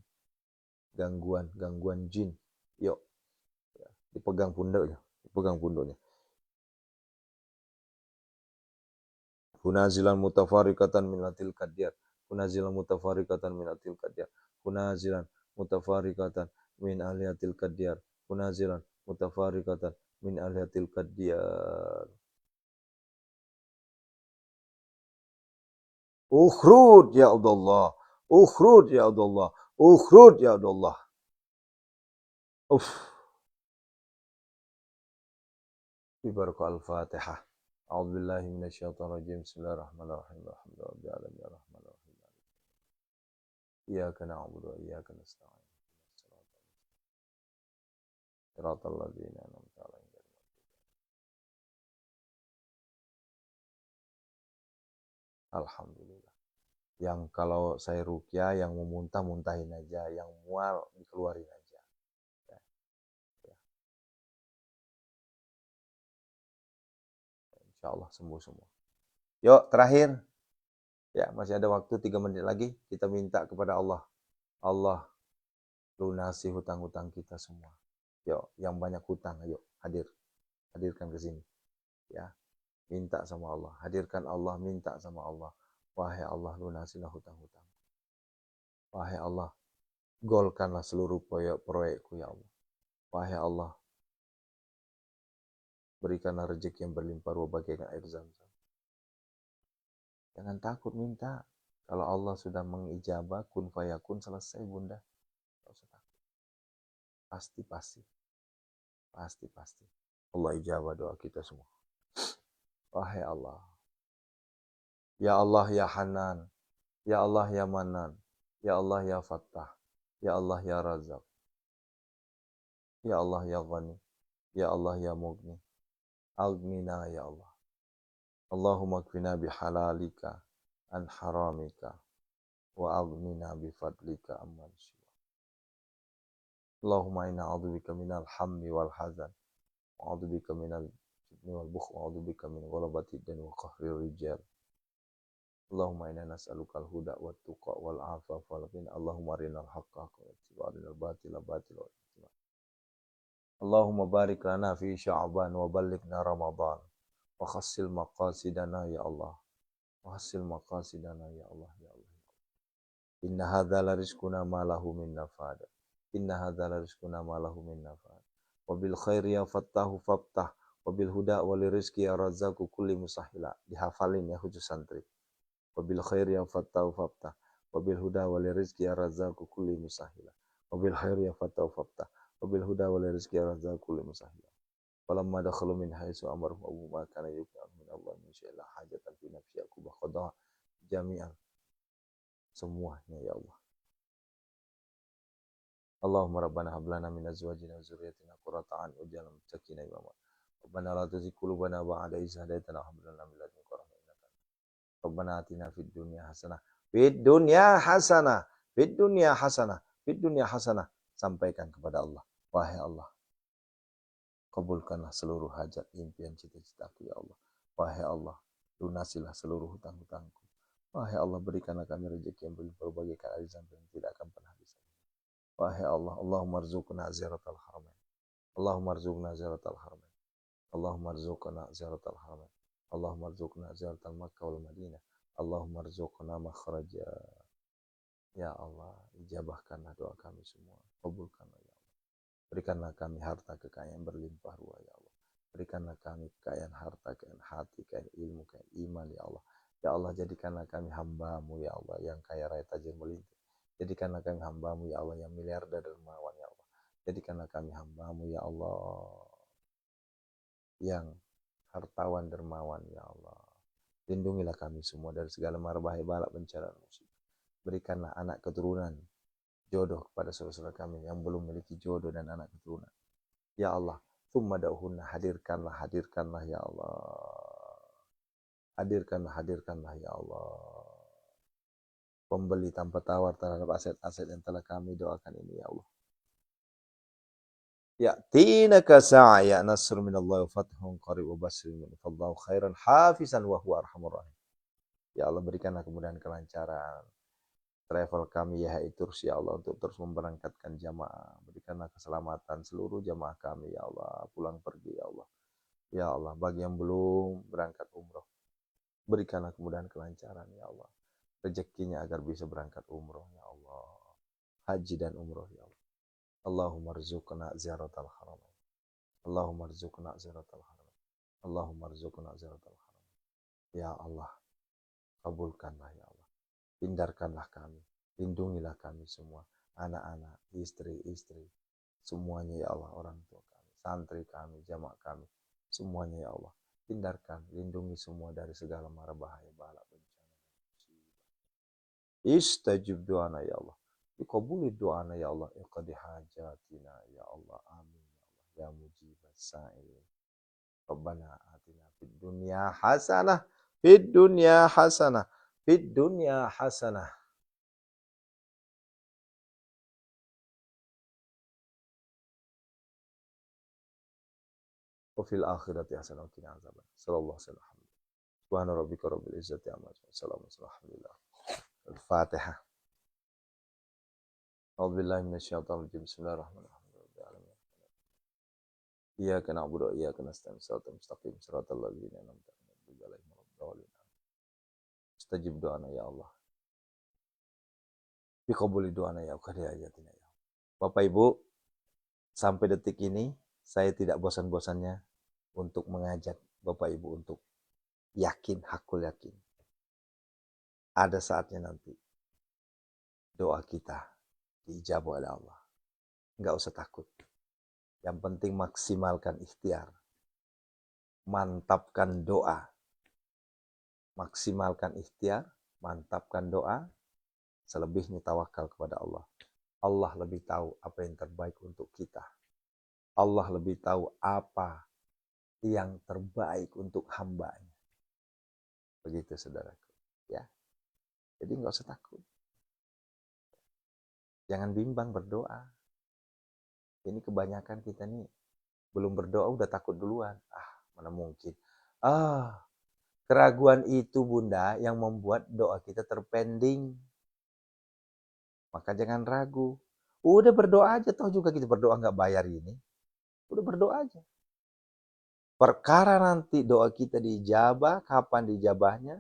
gangguan jin. Yuk, dipegang pundaknya, dipegang pundaknya. Unazilan mutafarikatan min atil kadiyat. Unazilan mutafarikatan min atil kadiyat. Unazilan mutafarikatan min aliyatil kadiyat. Unazilan mutafarikatan min aliyatil kadiyat. Ukhrud ya Allah, ukhrud ya Allah, ukhrud ya Allah. Ibarakah al-Fatihah. A'udzu billahi minasyaitonir rajim. Bismillahirrahmanirrahim. Alhamdulillahirabbil alamin arrahmanirrahim. Iyyaka na'budu wa iyyaka nasta'in. Shiratal ladzina an'amta 'alaihim. Alhamdulillah. Yang kalau saya ruqyah, yang mau muntah muntahin aja, yang mual dikeluarin aja. Ya. Ya. Insyaallah sembuh semua. Yuk, terakhir. Ya, masih ada waktu 3 menit lagi. Kita minta kepada Allah. Allah lunasi hutang-hutang kita semua. Yuk, yang banyak hutang, ayo hadirkan ke sini. Ya, minta sama Allah, hadirkan Allah, minta sama Allah. Wahai Allah, lunasilah hutang-hutang. Wahai Allah, golkanlah seluruh proyekku ya Allah. Wahai Allah, berikanlah rezeki yang berlimpah ruah bagaikan air Zam-Zam. Jangan takut minta. Kalau Allah sudah mengijabah, kun fayakun, selesai bunda. Tidak usah takut. Pasti. Allah ijabah doa kita semua. Wahai Allah. Ya Allah ya Hanan. Ya Allah ya Manan. Ya Allah ya Fattah. Ya Allah ya Razak. Ya Allah ya Ghani. Ya Allah ya Mughni. Aghnina ya Allah. Allahumma kfina bihalalika an haramika wa aghnina bifadlika amman siwa. Allahumma inna a'udzubika minal hammi wal hazan wa a'udzubika minal jubni wal bukhl wa a'udzubika min ghalabati dan wa qahri rijal. Allahumma inna nas'aluka al-huda wat tuqa wal afaf wal ghina. Allahumma arinal haqqa haqqan wa arinal batila batilan. Allahumma barik lana fi Sya'ban wa ballighna Ramadan. Wa khassil maqasidana ya Allah. Wa khassil maqasidana ya Allah ya Allah. Inna hadza la rizquna ma lahu min nafad. Inna hadza la rizquna ma lahu min nafad. Wa bil khairi ya fattahu faftah. Wa bil huda wa li rizqi ya razzaqu kulli musahila. Dihafalin ya khusus santri. Wa bil khairi ya fattahu faftah. Wa bil huda wa li rizqi ya razzaqu kulli musahila. Wa bil khairi ya fattahu faftah. Wa bil huda wa li rizqi ya razzaqu kulli musahila. Walamma dakhalu min haitsu amaruhum abu ma kana yuqam min Allah min syai'in hajatan fi nafsi aku baqada jami'an. Semuanya ya Allah. Allahumma rabbana hab lana min azwajina wa dzurriyyatina qurrata a'yun waj'alna lil muttaqina imama. Rabbana la tuzigh qulubana ba'da idh hadaytana wa hab lana min ladunka rahmatan innaka Rabbana atina fid dunya hasanah. Fid dunya hasanah. Fid dunya hasanah. Fid dunya hasanah. Sampaikan kepada Allah. Wahai Allah, kabulkanlah seluruh hajat, impian, cita-citaku ya Allah. Wahai Allah, lunasilah seluruh hutang-hutangku. Wahai Allah, berikanlah kami rezeki yang berlimpah bagaikan air zam yang tidak akan pernah habis. Wahai Allah, Allahumma rzuqna ziyaratal haramain. Allahumma rzuqna ziyaratal haramain. Allahumma rzuqna ziyaratal haramain. Allahumma rzuqna ziyaratal Makkah wal Madinah. Allahumma rzuqna makhraja. Ya Allah, ijabahkanlah doa kami semua. Kabulkanlah ya Allah. Berikanlah kami harta kekayaan berlimpah ruah ya Allah. Berikanlah kami kekayaan harta, kekayaan hati, kekayaan ilmu, kekayaan iman ya Allah. Ya Allah, jadikanlah kami hamba-Mu ya Allah yang kaya raya tajir melintir. Jadikanlah kami hamba-Mu ya Allah yang miliarder dermawan ya Allah. Jadikanlah kami hamba-Mu ya Allah yang hartawan dermawan ya Allah. Lindungilah kami semua dari segala mara bahaya bala bencana musibah. Berikanlah anak keturunan jodoh kepada saudara-saudara kami yang belum memiliki jodoh dan anak keturunan. Ya Allah, tsumma da'uhunna, hadirkanlah ya Allah. Hadirkanlah ya Allah. Pembeli tanpa tawar terhadap aset-aset yang telah kami doakan ini ya Allah. Ya'tinaka sa'ya nasr minallahi wa fathun qarib wa basrun min fallahu khairan hafizan wa huwa arhamur rahim. Ya Allah, berikanlah kemudahan kelancaran travel kami ya Tours ya Allah untuk terus memberangkatkan jamaah. Berikanlah keselamatan seluruh jamaah kami ya Allah pulang pergi ya Allah. Ya Allah, bagi yang belum berangkat umroh, berikanlah kemudahan kelancaran ya Allah. Rezekinya agar bisa berangkat umroh ya Allah. Haji dan umroh ya Allah. Allahumma rzuqna ziyaratal haram. Allahumma rzuqna ziyaratal haram. Allahumma rzuqna ziyaratal haram. Ya Allah, kabulkanlah ya Allah. Hindarkanlah kami, lindungilah kami semua, anak-anak, istri-istri, semuanya ya Allah, orang tua kami, santri kami, jamaah kami, semuanya ya Allah. Hindarkan, lindungi semua dari segala mara bahaya, bala, bencana, musibah. Istajib doana ya Allah. Iqabuli doana ya Allah. Iqadi hajatina ya Allah. Amin ya Allah. Ya mujibas sa'il. Rabbana atina fid dunya hasanah. Fid dunya hasanah. Fid dunya hasanah. Wa fil akhirati hasanah wa qina azaban. Sallallahu alaihi wasallam. Subhana rabbika rabbil izzati amma yasifun. Alhamdulillah. Al-Fatihah. A'udzubillahi minasyaitonir rajim. Bismillahirrahmanirrahim. Iyyaka na'budu wa iyyaka nasta'in. Shiratal mustaqim. Shiratal ladzina an'amta 'alaihim. Istajib doana ya Allah. Biqabuli doana ya Allah. Bapak Ibu, sampai detik ini saya tidak bosan-bosannya untuk mengajak Bapak Ibu untuk yakin, hakul yakin. Ada saatnya nanti doa kita diijabah oleh Allah. Enggak usah takut. Yang penting maksimalkan ikhtiar. Mantapkan doa. Maksimalkan ikhtiar, mantapkan doa, selebihnya tawakal kepada Allah. Allah lebih tahu apa yang terbaik untuk kita. Allah lebih tahu apa yang terbaik untuk hambanya. Begitu saudaraku. Ya, jadi nggak usah takut. Jangan bimbang berdoa. Ini kebanyakan kita nih belum berdoa udah takut duluan. Mana mungkin. Keraguan itu Bunda yang membuat doa kita terpending. Maka jangan ragu. Udah berdoa aja, toh juga kita berdoa nggak bayar ini. Udah berdoa aja. Perkara nanti doa kita dijabah, kapan dijabahnya,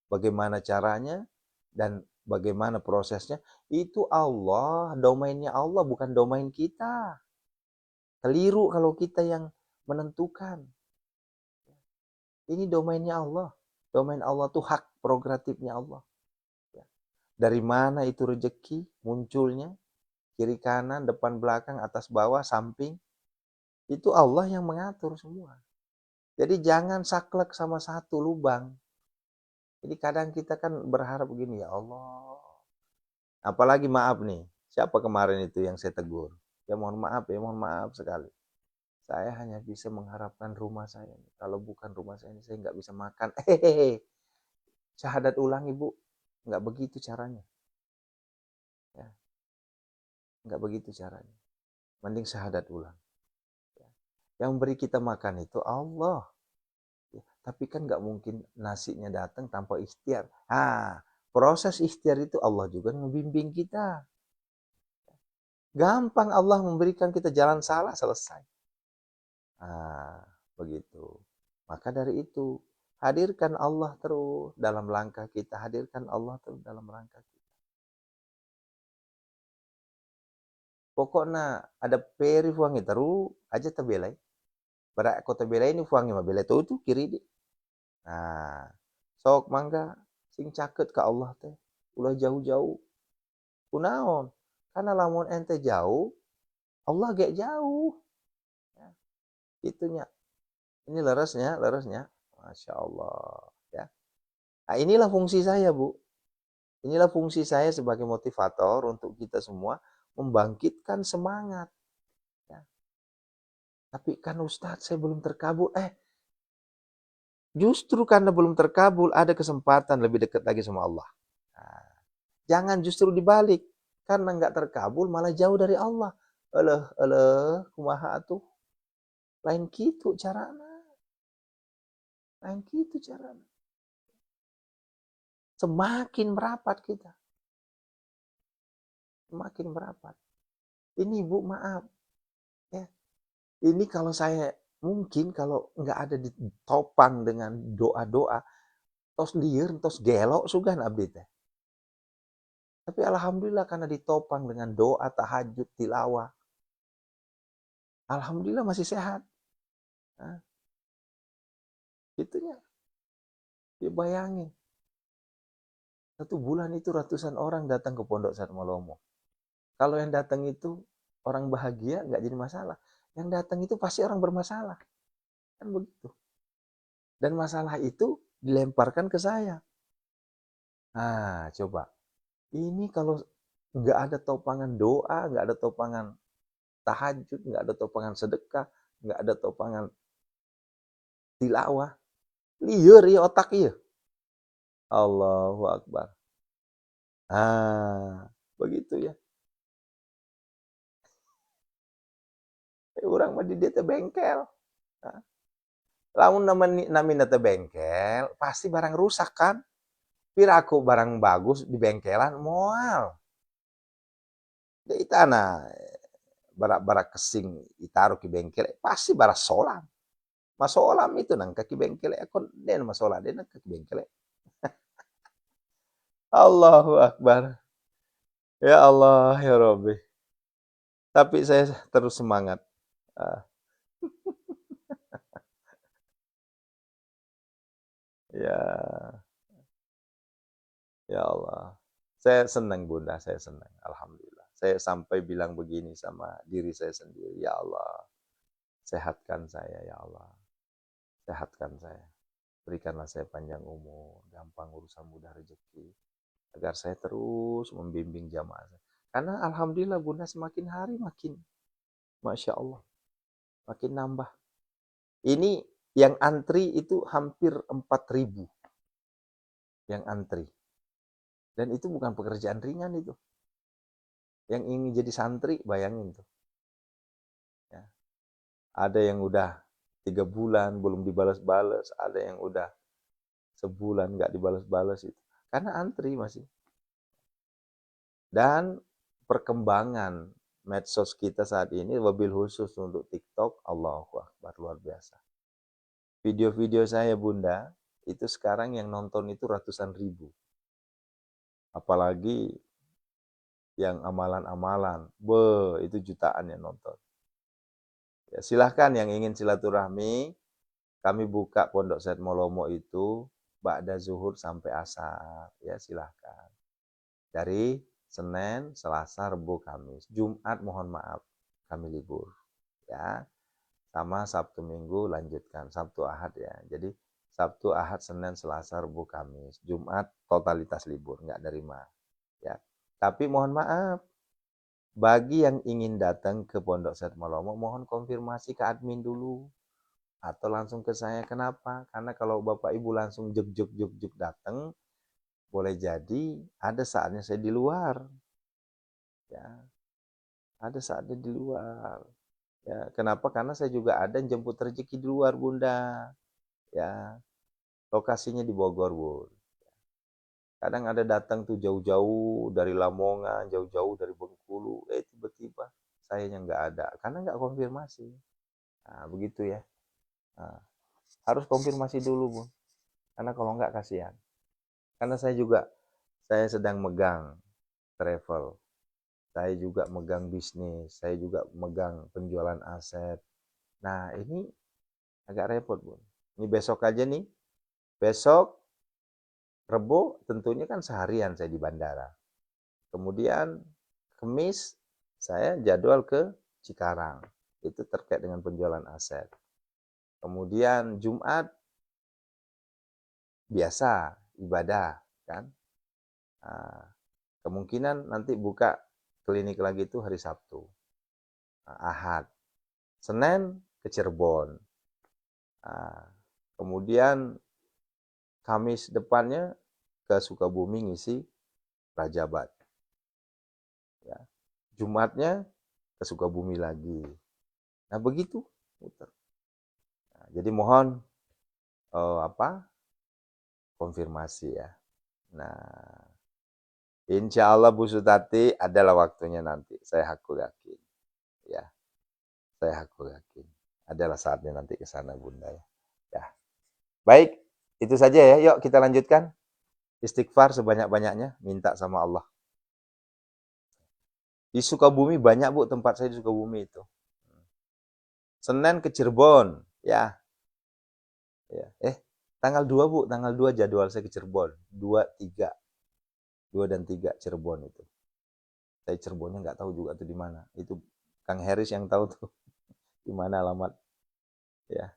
bagaimana caranya, dan bagaimana prosesnya, itu Allah, domainnya Allah, bukan domain kita. Keliru kalau kita yang menentukan. Ini domainnya Allah. Domain Allah itu hak prerogatifnya Allah. Dari mana itu rezeki munculnya, kiri kanan, depan belakang, atas bawah, samping, itu Allah yang mengatur semua. Jadi jangan saklek sama satu lubang. Jadi kadang kita kan berharap begini, ya Allah. Apalagi maaf nih, siapa kemarin itu yang saya tegur? Ya mohon maaf sekali. Saya hanya bisa mengharapkan rumah saya. Kalau bukan rumah saya ini, saya nggak bisa makan. Syahadat ulang Ibu. Nggak begitu caranya. Ya, nggak begitu caranya. Mending syahadat ulang. Yang beri kita makan itu Allah. Ya, tapi kan nggak mungkin nasinya datang tanpa ikhtiar. Proses ikhtiar itu Allah juga membimbing kita. Gampang Allah memberikan kita jalan salah, selesai. Begitu. Maka dari itu, hadirkan Allah terus dalam langkah kita. Hadirkan Allah terus dalam langkah kita. Pokoknya ada peri fuangi terus aja terbelai. Pada kota belai ini fuangi mah belai tu kiri di. Sok mangga sing caket ke Allah teh. Ulah jauh-jauh. Kunaon? Karena lamun ente jauh, Allah gak jauh. Ya, itunya. Ini leresnya. Masya Allah. Ya. Inilah fungsi saya, Bu. Inilah fungsi saya sebagai motivator untuk kita semua membangkitkan semangat. Ya. Tapi kan Ustadz saya belum terkabul. Justru karena belum terkabul ada kesempatan lebih dekat lagi sama Allah. Jangan justru dibalik. Karena nggak terkabul malah jauh dari Allah. Kumaha atuh. Lain gitu carana. Semakin merapat kita. Semakin merapat. Ini Bu maaf. Ya. Ini kalau saya mungkin kalau nggak ada ditopang dengan doa-doa, tos lieur, tos gelok sugan abdi teh. Tapi alhamdulillah karena ditopang dengan doa, tahajud, tilawah. Alhamdulillah masih sehat. Itunya. Dibayangin. 1 bulan itu ratusan orang datang ke Pondok Satmalomo. Kalau yang datang itu orang bahagia, nggak jadi masalah. Yang datang itu pasti orang bermasalah. Kan begitu. Dan masalah itu dilemparkan ke saya. Coba. Ini kalau nggak ada topangan doa, nggak ada topangan tahajud, nggak ada topangan sedekah, nggak ada topangan tilawah, liur ya otak ya. Allahu Akbar. Begitu ya. Orang mah di dia teh bengkel. Lamun namina teh bengkel, pasti barang rusak kan? Piraku barang bagus di bengkelan moal. Di tanah barak-barak kesing itaruh ke bengkel, pasti barak solam. Masolam itu nang kaki bengkel ekon den masola den kaki bengkel. Allahu Akbar. Ya Allah ya Rabbi. Tapi saya terus semangat. Ya, ya Allah. Saya senang Bunda, saya senang. Alhamdulillah. Saya sampai bilang begini sama diri saya sendiri. Ya Allah, sehatkan saya ya Allah. Sehatkan saya. Berikanlah saya panjang umur, gampang urusan mudah rezeki. Agar saya terus membimbing jamaah. Karena Alhamdulillah Bunda semakin hari makin Masya Allah. Makin nambah. Ini Yang antri itu hampir 4.000 yang antri. Dan itu bukan pekerjaan ringan itu. Yang ingin jadi santri, bayangin tuh. Ya. Ada yang udah 3 bulan belum dibalas-balas, ada yang udah sebulan nggak dibalas-balas itu. Karena antri masih. Dan perkembangan medsos kita saat ini, wabil khusus untuk TikTok, Allahu Akbar, luar biasa. Video-video saya Bunda, itu sekarang yang nonton itu ratusan ribu. Apalagi yang amalan-amalan, itu jutaan yang nonton. Ya, silahkan yang ingin silaturahmi, kami buka Pondok Said Molomo itu ba'da zuhur sampai asar. Ya, silahkan. Dari Senin, Selasa, Rabu, Kamis. Jumat mohon maaf, kami libur. Ya, sama Sabtu Minggu lanjutkan. Sabtu Ahad ya. Jadi Sabtu, Ahad, Senin, Selasa, Rabu, Kamis. Jumat totalitas libur, nggak nerima. Ya. Tapi mohon maaf, bagi yang ingin datang ke Pondok Said Molomo, mohon konfirmasi ke admin dulu. Atau langsung ke saya. Kenapa? Karena kalau Bapak Ibu langsung juk datang, boleh jadi ada saatnya saya di luar. Ya. Ada saatnya di luar. Ya, kenapa? Karena saya juga ada jemput rezeki di luar, Bunda. Ya. Lokasinya di Bogor, Bun. Kadang ada datang tuh jauh-jauh dari Lamongan, jauh-jauh dari Bengkulu, tiba-tiba sayanya nggak ada, karena nggak konfirmasi. Nah, begitu ya. Nah, harus konfirmasi dulu, Bun. Karena kalau nggak kasihan. Karena saya sedang megang travel. Saya juga megang bisnis, saya juga megang penjualan aset. Nah, ini agak repot, Bun. Ini besok aja nih. Besok Rebo tentunya kan seharian saya di bandara. Kemudian Kamis saya jadwal ke Cikarang. Itu terkait dengan penjualan aset. Kemudian Jumat biasa ibadah kan. Nah, kemungkinan nanti buka klinik lagi itu hari Sabtu. Nah, Ahad. Senin ke Cirebon. Nah, kemudian Kamis depannya ke Sukabumi ngisi Rajabat. Ya. Jumatnya ke Sukabumi lagi. Nah begitu. Nah, jadi mohon konfirmasi ya. Nah, insya Allah Bu Sutati adalah waktunya nanti. Saya hakul yakin. Ya, saya hakul yakin. Adalah saatnya nanti ke sana Bunda ya. Ya. Baik, itu saja ya. Yuk kita lanjutkan. Istighfar sebanyak-banyaknya, minta sama Allah. Di Sukabumi banyak Bu, tempat saya di Sukabumi itu. Senin ke Cirebon, ya. Ya. Tanggal 2 Bu, tanggal 2 jadwal saya ke Cirebon. 2, 3. 2 dan 3 Cirebon itu. Saya Cirebonnya nggak tahu juga tuh di mana. Itu Kang Heris yang tahu tuh di mana alamat. Ya.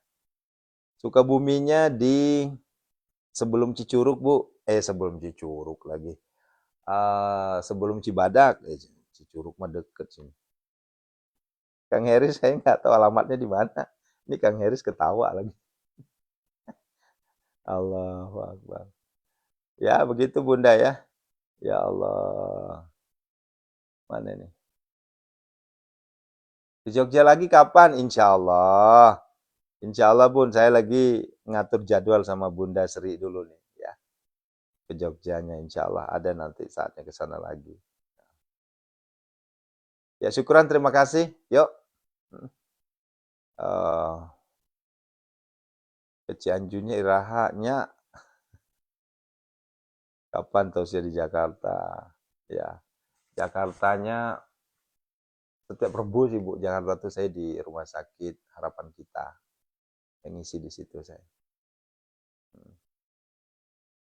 Sukabuminya di sebelum Cicurug Bu. Sebelum Cicurug lagi. Sebelum Cibadak. Cicurug mah deket sini. Kang Heris saya nggak tahu alamatnya di mana. Ini Kang Heris ketawa lagi. Allahu Akbar. Ya begitu Bunda ya. Ya Allah. Mana nih? Di Jogja lagi kapan? Insya Allah. Insya Allah Bun, saya lagi ngatur jadwal sama Bunda Sri dulu nih. Ya, ke Jogjanya insya Allah ada nanti saatnya ke sana lagi. Ya syukuran, terima kasih. Yuk. Ke Cianjurnya Irahanya kapan Tausia di Jakarta? Ya, Jakartanya setiap Rebu sih Bu. Jakarta tuh saya di Rumah Sakit Harapan Kita. Yang ngisi di situ saya.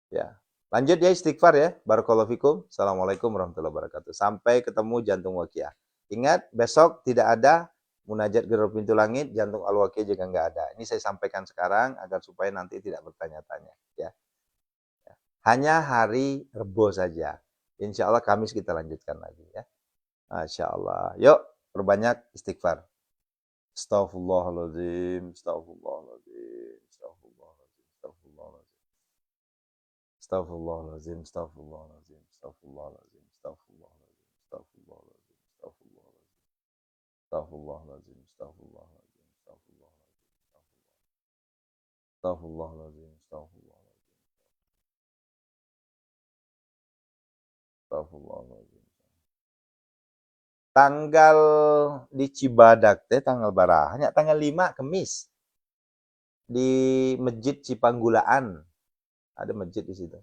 Ya. Lanjut ya istighfar ya. Barakallahu fikum. Assalamualaikum warahmatullahi wabarakatuh. Sampai ketemu jantung waqiah. Ingat, besok tidak ada munajat gerbang pintu langit, jantung al-waqiah juga nggak ada. Ini saya sampaikan sekarang agar supaya nanti tidak bertanya-tanya. Ya. Hanya hari Rebo saja. Insya Allah Kamis kita lanjutkan lagi ya. Masya Allah. Yuk, perbanyak istighfar. Astaghfirullahaladzim, astaghfirullahaladzim, astaghfirullahaladzim, astaghfirullahaladzim. Astaghfirullahaladzim, astaghfirullahaladzim, astaghfirullahaladzim, astaghfirullahaladzim, astaghfirullahaladzim, astaghfirullahaladzim. Astaghfirullahaladzim, astaghfirullahaladzim, astaghfirullahaladzim, astaghfirullahaladzim, astaghfirullahaladzim. Tanggal di Cibadak teh tanggal barahnya tanggal 5 Kemis di Masjid Cipanggulaan. Ada masjid di situ.